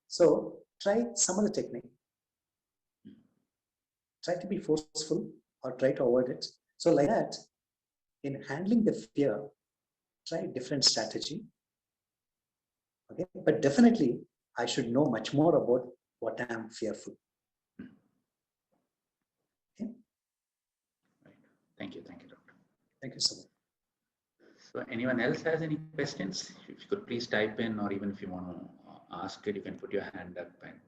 So try some of the technique. Try to be forceful or try to avoid it. So like that, in handling the fear, try different strategy. Okay, but definitely I should know much more about what I am fearful. Okay.
Right. Thank you, doctor.
Thank you so much.
So, anyone else has any questions? If you could please type in, or even if you want to ask it, you can put your hand up and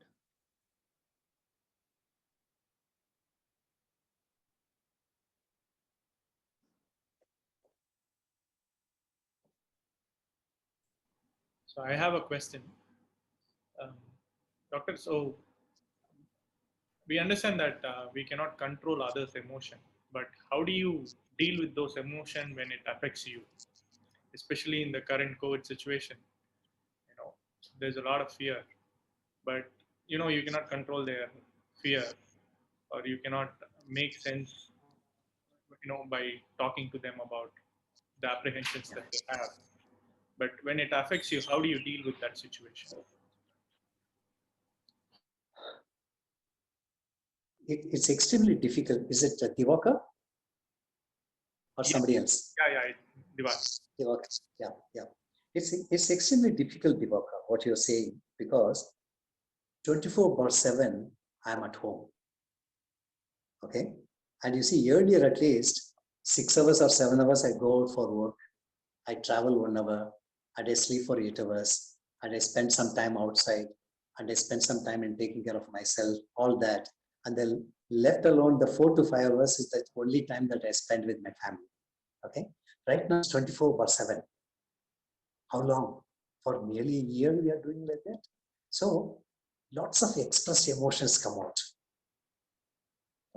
So I have a question. Um, Doctor, so we understand that we cannot control others' emotion, but how do you deal with those emotions when it affects you, especially in the current COVID situation? You know, there's a lot of fear, but you cannot control their fear, or you cannot make sense, by talking to them about the apprehensions
Yeah.
that they have. But when it affects you, how do you deal with that situation?
It's extremely difficult. Is it Divaka or
Yeah,
somebody else?
yeah, Diva.
Divaka. Yeah, yeah. It's extremely difficult, Divaka, what you're saying, because 24/7 I'm at home. Okay. And you see, earlier at least 6 hours or 7 hours I go out for work. I travel 1 hour, and I sleep for 8 hours, and I spend some time outside, and I spend some time in taking care of myself, all that. And then left alone, the 4 to 5 hours is the only time that I spend with my family. Okay. Right now it's 24/7. How long? For nearly a year we are doing like that. So lots of expressed emotions come out.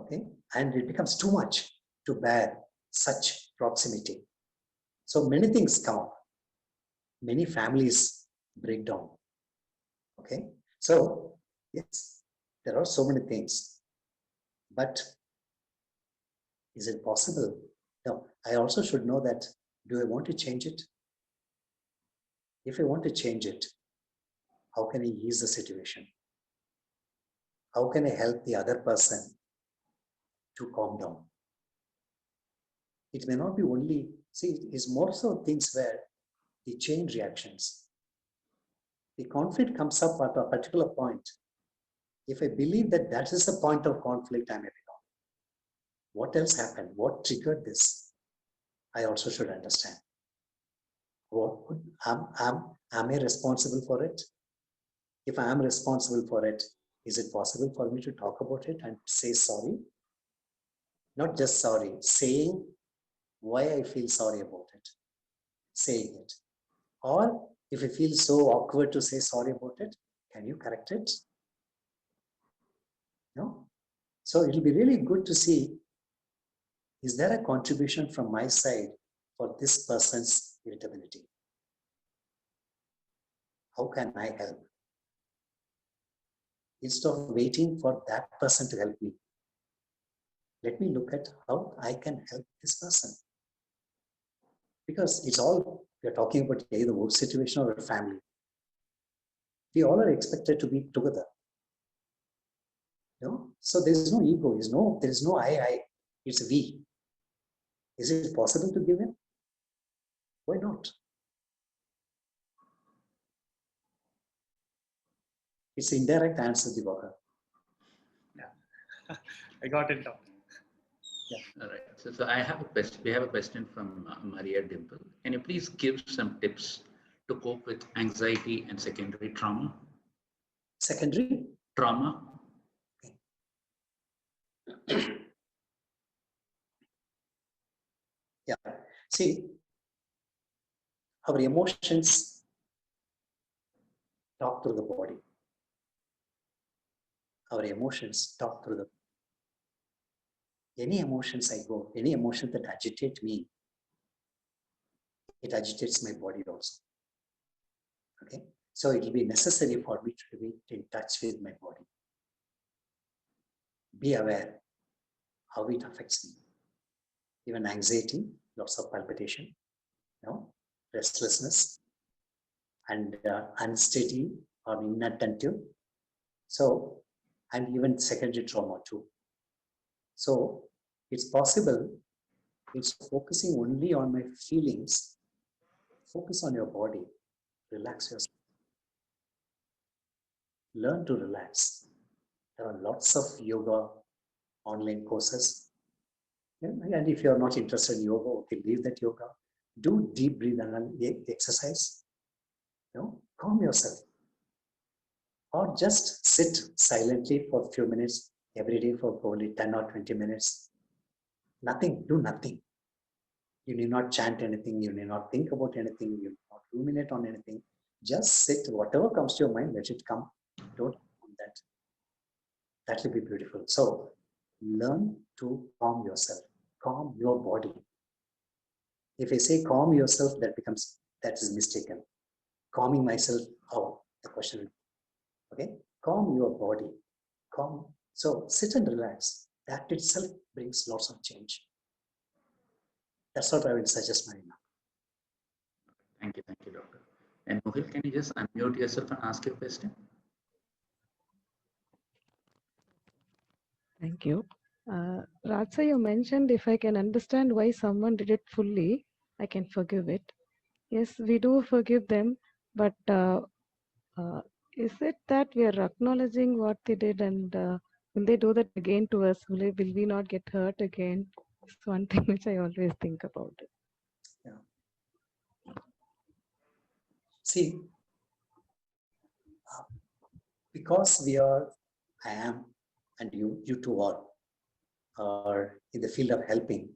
Okay. And it becomes too much to bear such proximity. So many things come up. Many families break down. Okay. So yes, there are so many things. But is it possible? No, I also should know that, do I want to change it? If I want to change it, how can I ease the situation? How can I help the other person to calm down? It may not be only, see, it's more so things where the chain reactions. The conflict comes up at a particular point. If I believe that that is the point of conflict, I may be wrong. What else happened? What triggered this? I also should understand. What, am I responsible for it? If I am responsible for it, is it possible for me to talk about it and say sorry? Not just sorry, saying why I feel sorry about it, saying it. Or if I feel so awkward to say sorry about it, can you correct it? No? So it'll be really good to see, is there a contribution from my side for this person's irritability? How can I help? Instead of waiting for that person to help me, let me look at how I can help this person. Because it's all, we're talking about either work situation or a family. We all are expected to be together. No? So there's no ego, there is no I, it's we. Is it possible to give in? Why not? It's indirect answer, Divaka.
Yeah, I got it down.
Yeah.
All right. So I have a question. We have a question from Maria Dimple. Can you please give some tips to cope with anxiety and secondary trauma?
Secondary?
Trauma.
Yeah. See, our emotions talk through the body. Our emotions talk through the, any emotions I go, any emotion that agitate me, it agitates my body also. Okay. So it will be necessary for me to be in touch with my body. Be aware how it affects me. Even anxiety, lots of palpitation, restlessness, and unsteady or inattentive. So, and even secondary trauma too. So it's possible, it's focusing only on my feelings, focus on your body, relax yourself. Learn to relax. There are lots of yoga online courses. And if you're not interested in yoga, okay, leave that yoga. Do deep breathe and exercise. Calm yourself. Or just sit silently for a few minutes every day for probably 10 or 20 minutes. Nothing, do nothing. You need not chant anything, you need not think about anything, you need not ruminate on anything. Just sit, whatever comes to your mind, let it come. Don't on that. That will be beautiful. So learn to calm yourself, calm your body. If I say calm yourself, that is mistaken. Calming myself, how? The question will be, okay? Calm your body, calm. So sit and relax. That itself brings lots of change. That's what I would suggest, Marina.
Thank you, doctor. And Mohil, can you just unmute yourself and ask your question?
Thank you. Ratsa, you mentioned if I can understand why someone did it fully, I can forgive it. Yes, we do forgive them, but is it that we are acknowledging what they did and will they do that again to us? Will we not get hurt again? It's one thing which I always think about it.
Yeah. See, because I am, and you two are in the field of helping,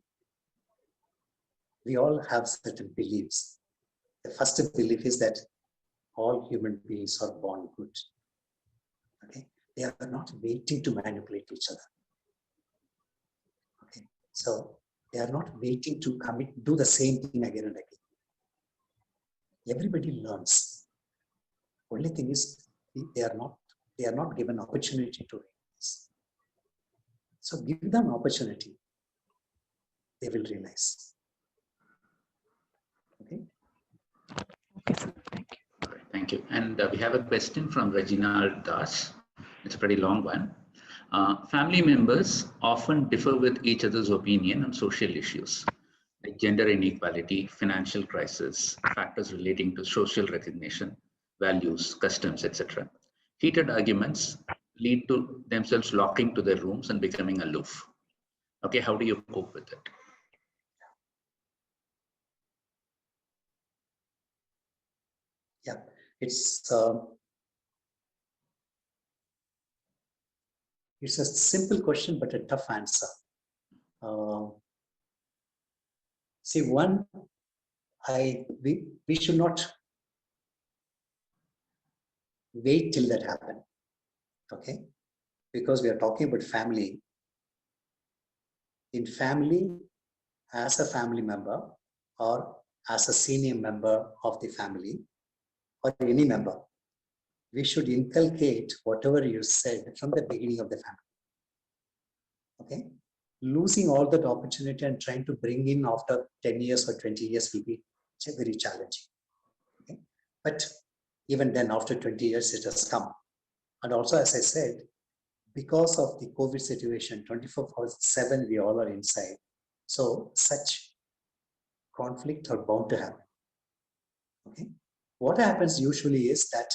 we all have certain beliefs. The first belief is that all human beings are born good. Okay, they are not waiting to manipulate each other. Okay, so they are not waiting to do the same thing again and again. Everybody learns. Only thing is they are not given opportunity to realize. So give them opportunity. They will realize. Okay.
Okay, sir. Thank you.
All right, thank you. And we have a question from Reginald Das. It's a pretty long one. Family members often differ with each other's opinion on social issues like gender inequality, financial crisis, factors relating to social recognition, values, customs, etc. Heated arguments lead to themselves locking to their rooms and becoming aloof. Okay, how do you cope with it?
Yeah, it's a simple question, but a tough answer. See, one, we should not wait till that happens. Okay, because we are talking about family. In family, as a family member or as a senior member of the family or any member, we should inculcate whatever you said from the beginning of the family. Okay, losing all that opportunity and trying to bring in after 10 years or 20 years will be very challenging. Okay, but even then, after 20 years, it has come. And also, as I said, because of the COVID situation, 24/7, we all are inside. So such conflict are bound to happen. Okay, what happens usually is that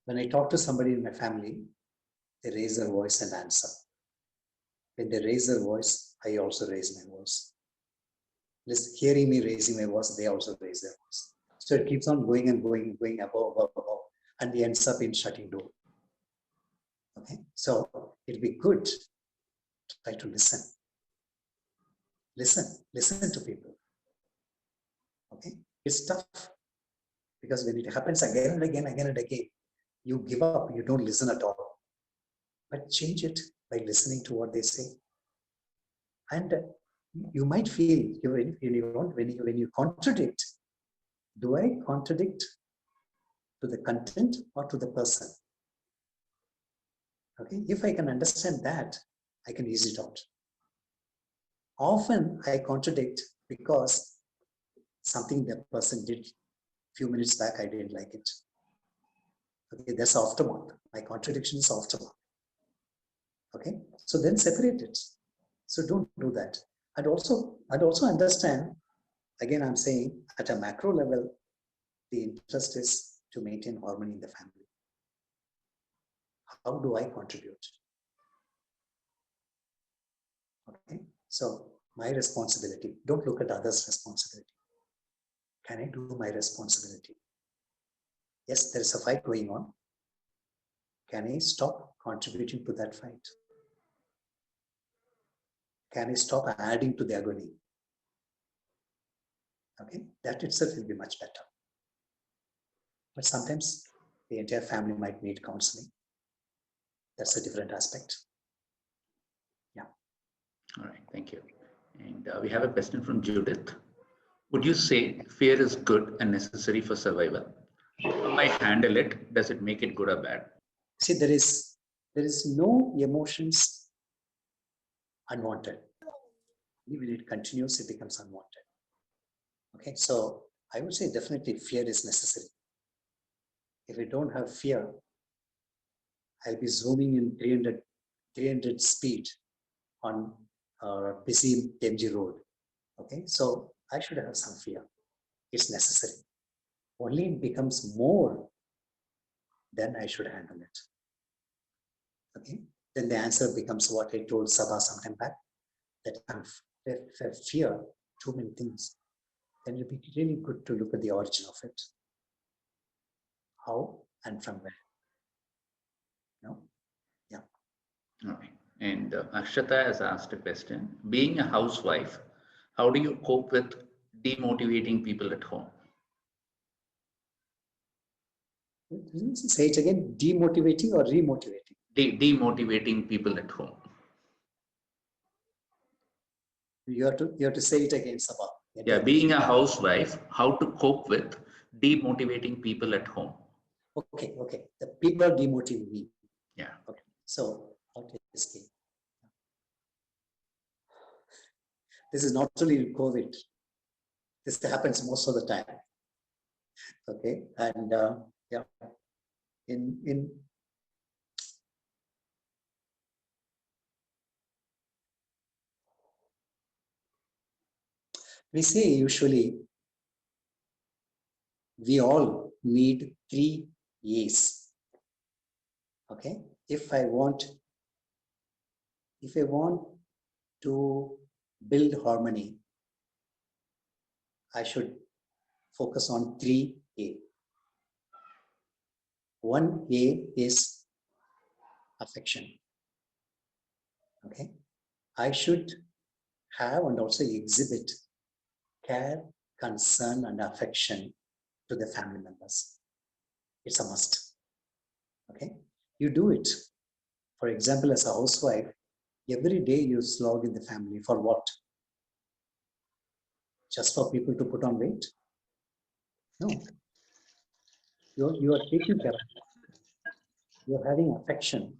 when I talk to somebody in my family, they raise their voice and answer. When they raise their voice, I also raise my voice. Just hearing me raising my voice, they also raise their voice. So it keeps on going and going, going above, and it ends up in shutting door. Okay, so it'll be good to try to listen. Listen to people. Okay, it's tough because when it happens again and again, you give up, you don't listen at all. But change it by listening to what they say. And you might feel when you contradict, do I contradict to the content or to the person? Okay, if I can understand that, I can ease it out. Often I contradict because something that person did a few minutes back, I didn't like it. Okay, that's aftermath. My contradiction is aftermath. Okay, so then separate it. So don't do that. And also understand, again, I'm saying at a macro level, the interest is to maintain harmony in the family. How do I contribute? Okay, so my responsibility, don't look at others' responsibility. Can I do my responsibility? Yes, there is a fight going on. Can I stop contributing to that fight? Can I stop adding to the agony? Okay, that itself will be much better. But sometimes the entire family might need counseling. That's a different aspect. Yeah.
All right, thank you. And we have a question from Judith. Would you say fear is good and necessary for survival? How I handle it, does it make it good or bad?
See, there is no emotions unwanted. When it continues, it becomes unwanted. Okay, so I would say definitely fear is necessary. If we don't have fear, I'll be zooming in 300 speed on a busy MG road. Okay, so I should have some fear. It's necessary. Only it becomes more, then I should handle it. Okay, then the answer becomes what I told Sabha sometime back, that if I fear too many things, then it'll be really good to look at the origin of it. How and from where. No? Yeah.
All right. And Akshata has asked a question. Being a housewife, how do you cope with demotivating people at home?
Say it again, demotivating or remotivating?
Demotivating people at home.
You have to say it again, Sabha.
Yeah, being a housewife, how to cope with demotivating people at home.
Okay. The people demotivate me.
Yeah.
Okay. So, what is key? This is not only COVID. This happens most of the time. Okay, and yeah, in we say usually we all need 3 A's. Okay, if I want to build harmony, I should focus on 3 A. 1 A is affection. Okay, I should have and also exhibit care, concern, and affection to the family members. It's a must. Okay, you do it. For example, as a housewife, every day you slog in the family for what? Just for people to put on weight? No. You are taking care of them. You're having affection.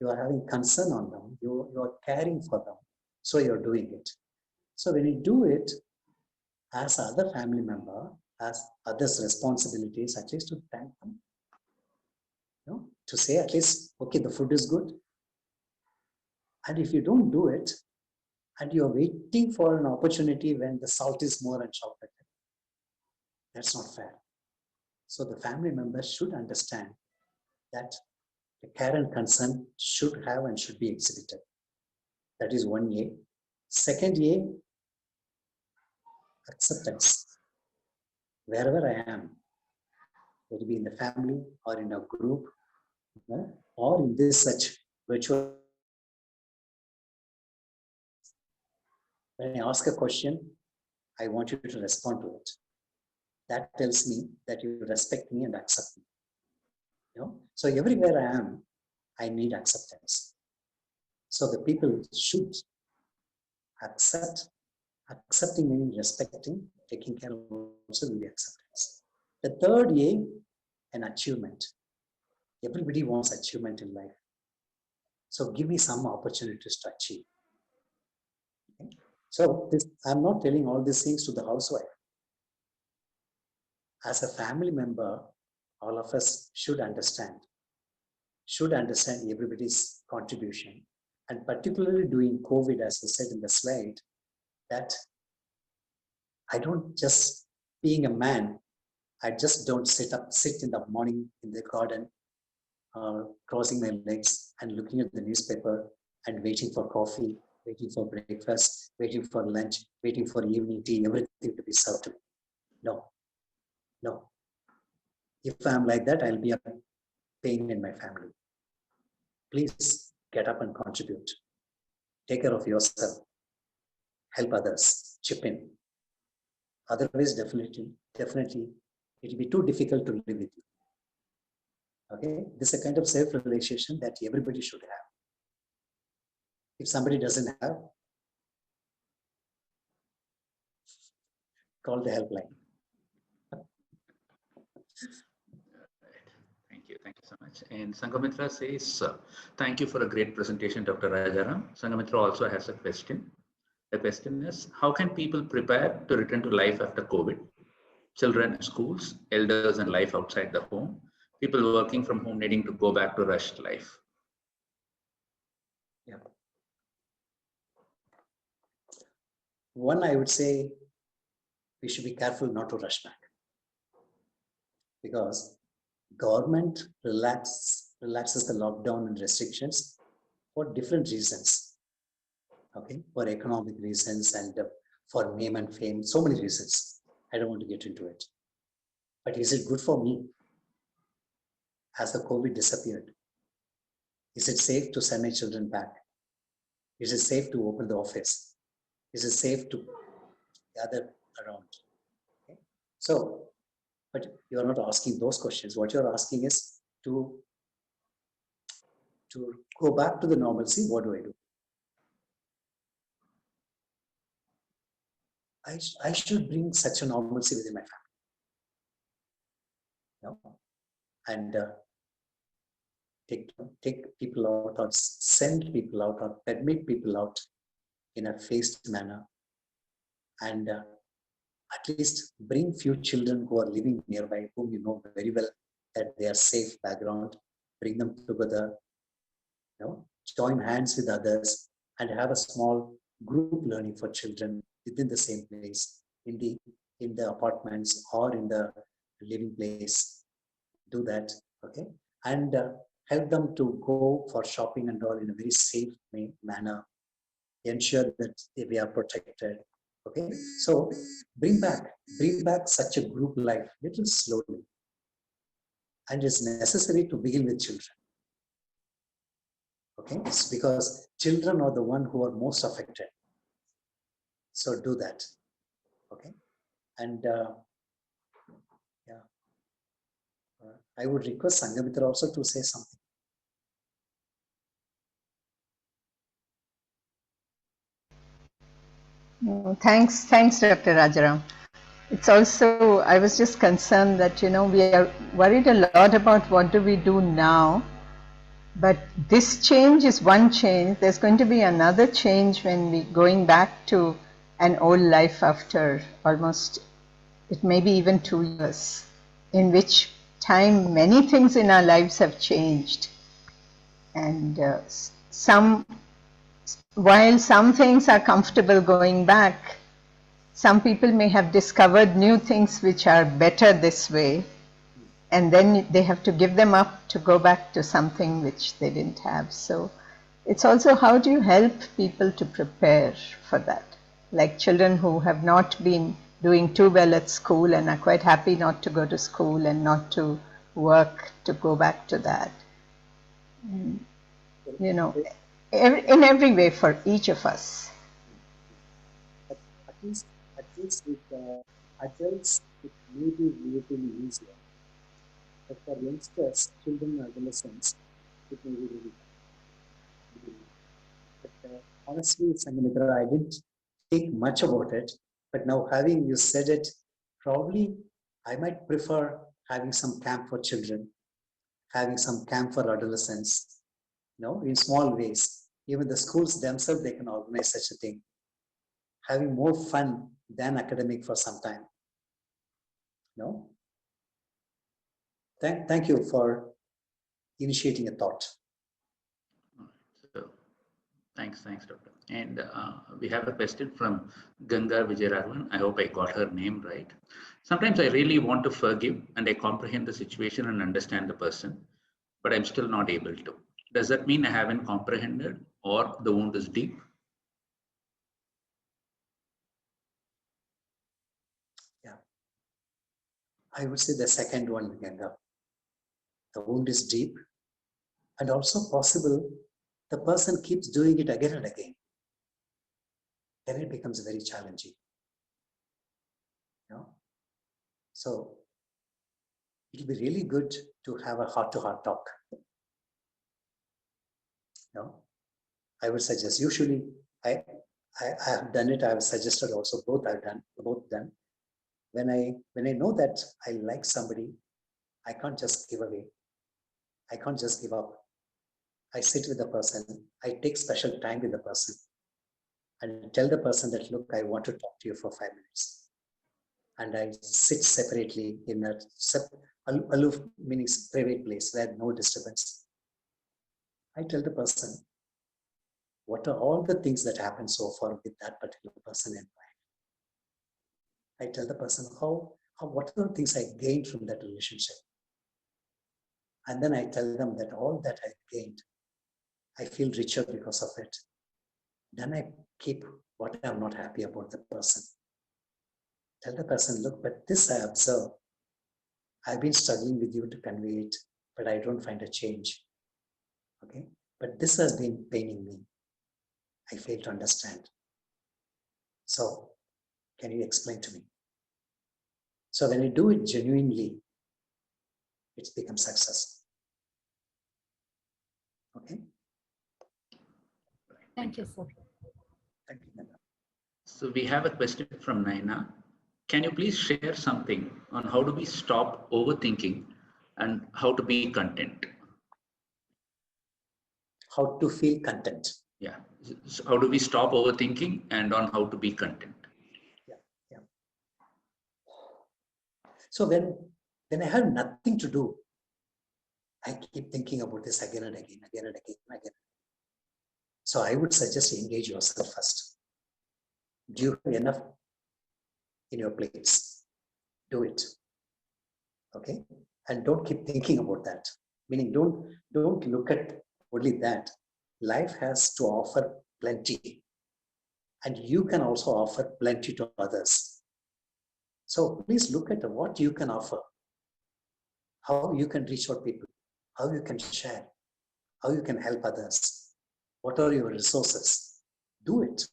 You are having concern on them. You are caring for them. So you're doing it. So when you do it as other family member, as others' responsibilities, at least to thank them. You know, to say at least, okay, the food is good. And if you don't do it, and you're waiting for an opportunity when the salt is more and chocolate, that's not fair. So the family members should understand that the care and concern should have and should be exhibited. That is 1 A. Second A, acceptance. Wherever I am, whether it be in the family or in a group, or in this such virtual. When I ask a question, I want you to respond to it. That tells me that you respect me and accept me. You know? So everywhere I am, I need acceptance. So the people should accept. Accepting meaning respecting, taking care of also will be acceptance. The third A, an achievement. Everybody wants achievement in life. So give me some opportunities to achieve. Okay? So I'm not telling all these things to the housewife. As a family member, all of us should understand everybody's contribution. And particularly during COVID, as I said in the slide, that I don't just, being a man, I just don't sit in the morning in the garden, crossing my legs and looking at the newspaper and waiting for coffee, waiting for breakfast, waiting for lunch, waiting for evening tea, everything to be served to me. No. If I'm like that, I'll be a pain in my family. Please get up and contribute. Take care of yourself. Help others. Chip in. Otherwise, definitely, it will be too difficult to live with you. Okay, this is a kind of self-realization that everybody should have. If somebody doesn't have, call the helpline.
Thank you so much. And Sangamitra says, thank you for a great presentation, Dr. Rajaram. Sangamitra also has a question. The question is, how can people prepare to return to life after COVID? Children in schools, elders and life outside the home, people working from home needing to go back to rushed life.
Yeah. One, I would say we should be careful not to rush back, because government relaxes the lockdown and restrictions for different reasons. Okay, for economic reasons and for name and fame, so many reasons. I don't want to get into it. But is it good for me? Has the COVID disappeared? Is it safe to send my children back? Is it safe to open the office? Is it safe to gather around? Okay. So, but you are not asking those questions. What you're asking is to go back to the normalcy. What do I do? I should bring such a normalcy within my family. No? And take people out or send people out or permit people out in a phased manner, and at least bring few children who are living nearby, whom you know very well that they are safe background, bring them together, join hands with others and have a small group learning for children within the same place, in the apartments or in the living place. Do that, okay? And help them to go for shopping and all in a very safe manner. Ensure that we are protected. Okay, so bring back such a group life little slowly, and it's necessary to begin with children. Okay, it's because children are the one who are most affected. So do that. Okay, and I would request Sangamitra also to say something.
Thanks, Dr. Rajaram. It's also, I was just concerned that, we are worried a lot about what do we do now, but this change is one change. There's going to be another change when we going back to an old life after almost, it may be even 2 years, in which time many things in our lives have changed. And while some things are comfortable going back, some people may have discovered new things which are better this way, and then they have to give them up to go back to something which they didn't have. So it's also, how do you help people to prepare for that? Like children who have not been doing too well at school and are quite happy not to go to school and not to work, to go back to that. In every way for each of us.
At least with adults, it may be relatively easier. But for youngsters, children, and adolescents, it may be really hard. But honestly, Sangamitra, I didn't think much about it. But now having you said it, probably I might prefer having some camp for children, having some camp for adolescents, in small ways. Even the schools themselves, they can organize such a thing. Having more fun than academic for some time. Thank you for initiating a thought.
So, thanks, Doctor. And we have a question from Ganga Vijayaraghavan. I hope I got her name right. Sometimes I really want to forgive and I comprehend the situation and understand the person, but I'm still not able to. Does that mean I haven't comprehended or the wound is deep?
Yeah. I would say the second one, Ganga. The wound is deep, and also possible the person keeps doing it again and again. Then it becomes very challenging. So it'll be really good to have a heart-to-heart talk. I would suggest, usually I have done it, I have suggested also, both I've done, both done. When I know that I like somebody, I can't just give away. I can't just give up. I sit with the person, I take special time with the person and tell the person that, look, I want to talk to you for 5 minutes. And I sit separately in a aloof, meaning private place where no disturbance. I tell the person, what are all the things that happened so far with that particular person in life? I tell the person what are the things I gained from that relationship? And then I tell them that all that I gained, I feel richer because of it. Then I keep what I'm not happy about the person. Tell the person, look, but this I observe. I've been struggling with you to convey it, but I don't find a change. Okay, but this has been paining me. I fail to understand. So, can you explain to me? So when you do it genuinely, it becomes success. Okay?
Thank you, sir.
Thank you, Nana.
So we have a question from Naina. Can you please share something on how do we stop overthinking and how to be content?
How to feel content.
Yeah. So how do we stop overthinking and on how to be content?
Yeah. So when I have nothing to do, I keep thinking about this again and again. So I would suggest engage yourself first. Do you have enough in your plates? Do it. Okay? And don't keep thinking about that. Meaning don't look at only that. Life has to offer plenty. And you can also offer plenty to others. So please look at what you can offer. How you can reach out people. How you can share. How you can help others. What are your resources? Do it.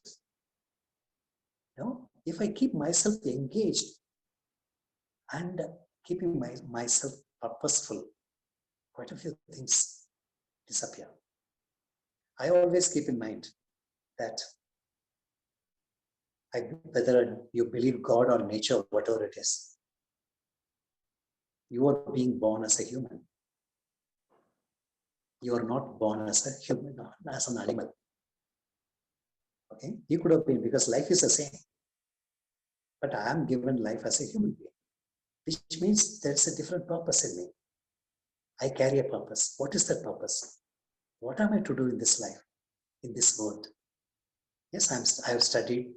If I keep myself engaged and keeping myself purposeful, quite a few things disappear. I always keep in mind that whether you believe God or nature, whatever it is, you are being born as a human. You are not born as a human, as an animal. Okay? You could have been, because life is the same. But I am given life as a human being, which means there's a different purpose in me. I carry a purpose. What is that purpose? What am I to do in this life, in this world? Yes, I have studied.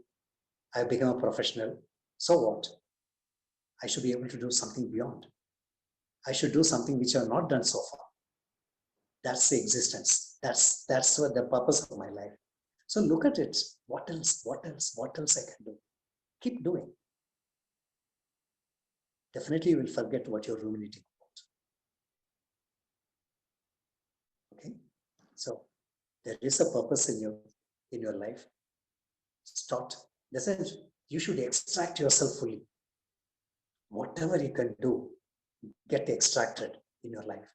I have become a professional. So what? I should be able to do something beyond. I should do something which I have not done so far. That's the existence. That's what the purpose of my life. So look at it. What else I can do? Keep doing. Definitely you will forget what you're ruminating about. Okay? So there is a purpose in your life. Start. You should extract yourself fully. Whatever you can do, get extracted in your life.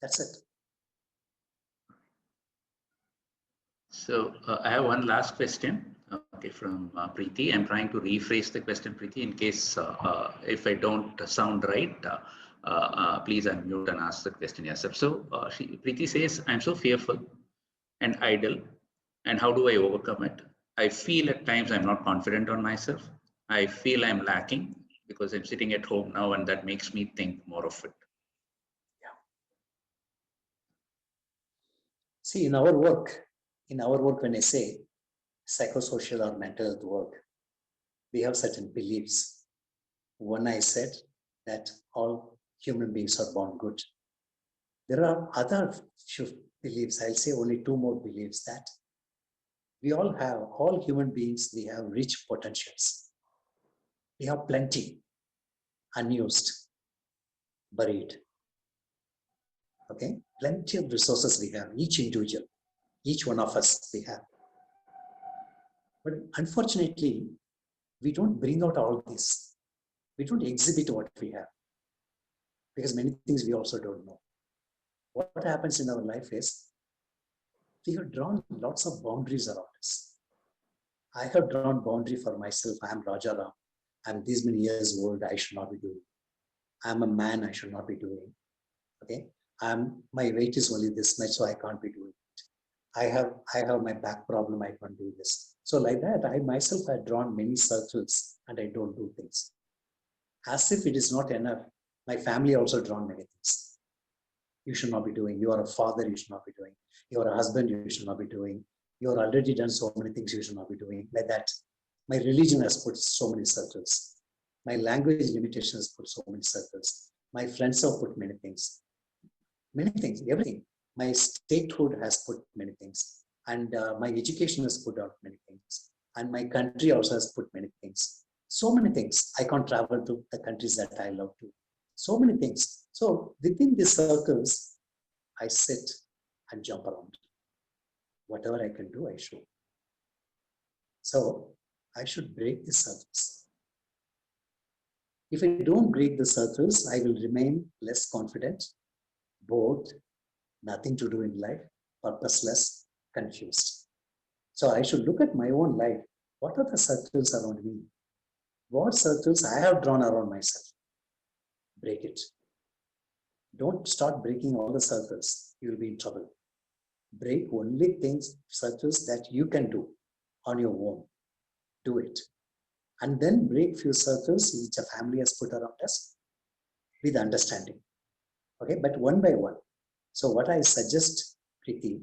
That's it.
So I have one last question, okay, from Preeti. I'm trying to rephrase the question, Preeti, in case if I don't sound right, please unmute and ask the question yourself. So Preeti says, I'm so fearful and idle, and how do I overcome it? I feel at times I'm not confident on myself. I feel I'm lacking because I'm sitting at home now, and that makes me think more of it.
See, in our work, when I say psychosocial or mental health work, we have certain beliefs. One, I said that all human beings are born good. There are other few beliefs. I'll say only two more beliefs, that all human beings, we have rich potentials. We have plenty, unused, buried. Okay, plenty of resources we have, each individual, each one of us we have. But unfortunately, we don't bring out all this. We don't exhibit what we have because many things we also don't know. What happens in our life is we have drawn lots of boundaries around us. I have drawn boundary for myself. I am Rajaram. I'm these many years old. I should not be doing. I'm a man. I should not be doing. Okay. My weight is only this much, so I can't be doing it. I have my back problem. I can't do this. So like that, I myself have drawn many circles and I don't do things. As if it is not enough, my family also drawn many things. You should not be doing. You are a father, you should not be doing. You are a husband, you should not be doing. You are already done so many things you should not be doing. Like that. My religion has put so many circles. My language limitations put so many circles. My friends have put many things, everything. My statehood has put many things. And my education has put out many things. And my country also has put many things. So many things. I can't travel to the countries that I love to. So many things. So within these circles, I sit and jump around. Whatever I can do, I should. So I should break the circles. If I don't break the circles, I will remain less confident, bored, nothing to do in life, purposeless, confused. So I should look at my own life. What are the circles around me? What circles I have drawn around myself? Break it. Don't start breaking all the circles. You will be in trouble. Break only things, circles that you can do on your own. Do it. And then break few circles which a family has put around us with understanding. Okay, but one by one. So what I suggest, Preeti,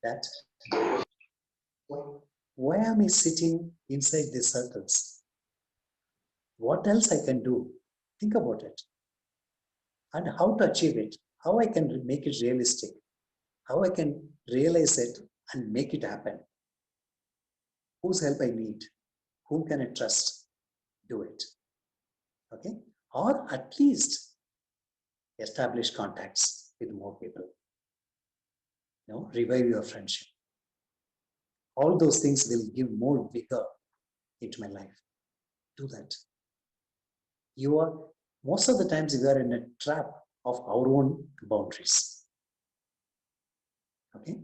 that why am I sitting inside these circles? What else I can do? Think about it. And how to achieve it, how I can make it realistic, how I can realize it and make it happen. Whose help I need, whom can I trust, do it. Okay, or at least establish contacts with more people. Revive your friendship. All those things will give more vigor into my life. Do that. Most of the times we are in a trap of our own boundaries. Okay,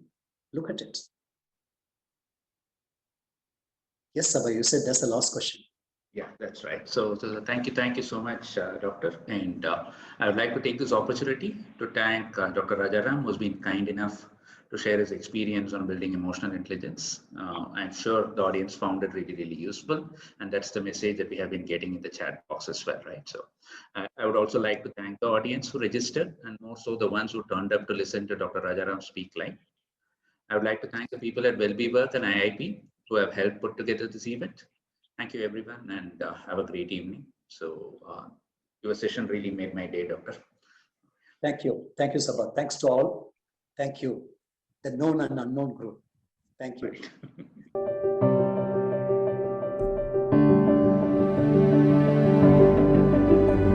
look at it. Yes, Sabha, you said that's the last question.
Yeah, that's right. So thank you so much, Doctor. And I would like to take this opportunity to thank Dr. Rajaram, who's been kind enough to share his experience on building emotional intelligence. I'm sure the audience found it really, really useful. And that's the message that we have been getting in the chat box as well, right? So I would also like to thank the audience who registered and more so the ones who turned up to listen to Dr. Rajaram speak live. I would like to thank the people at Wellbe Work and IIP who have helped put together this event. Thank you, everyone, and have a great evening. So your session really made my day, Doctor.
Thank you. Thank you, Sabha. Thanks to all. Thank you. The known and unknown group. Thank you.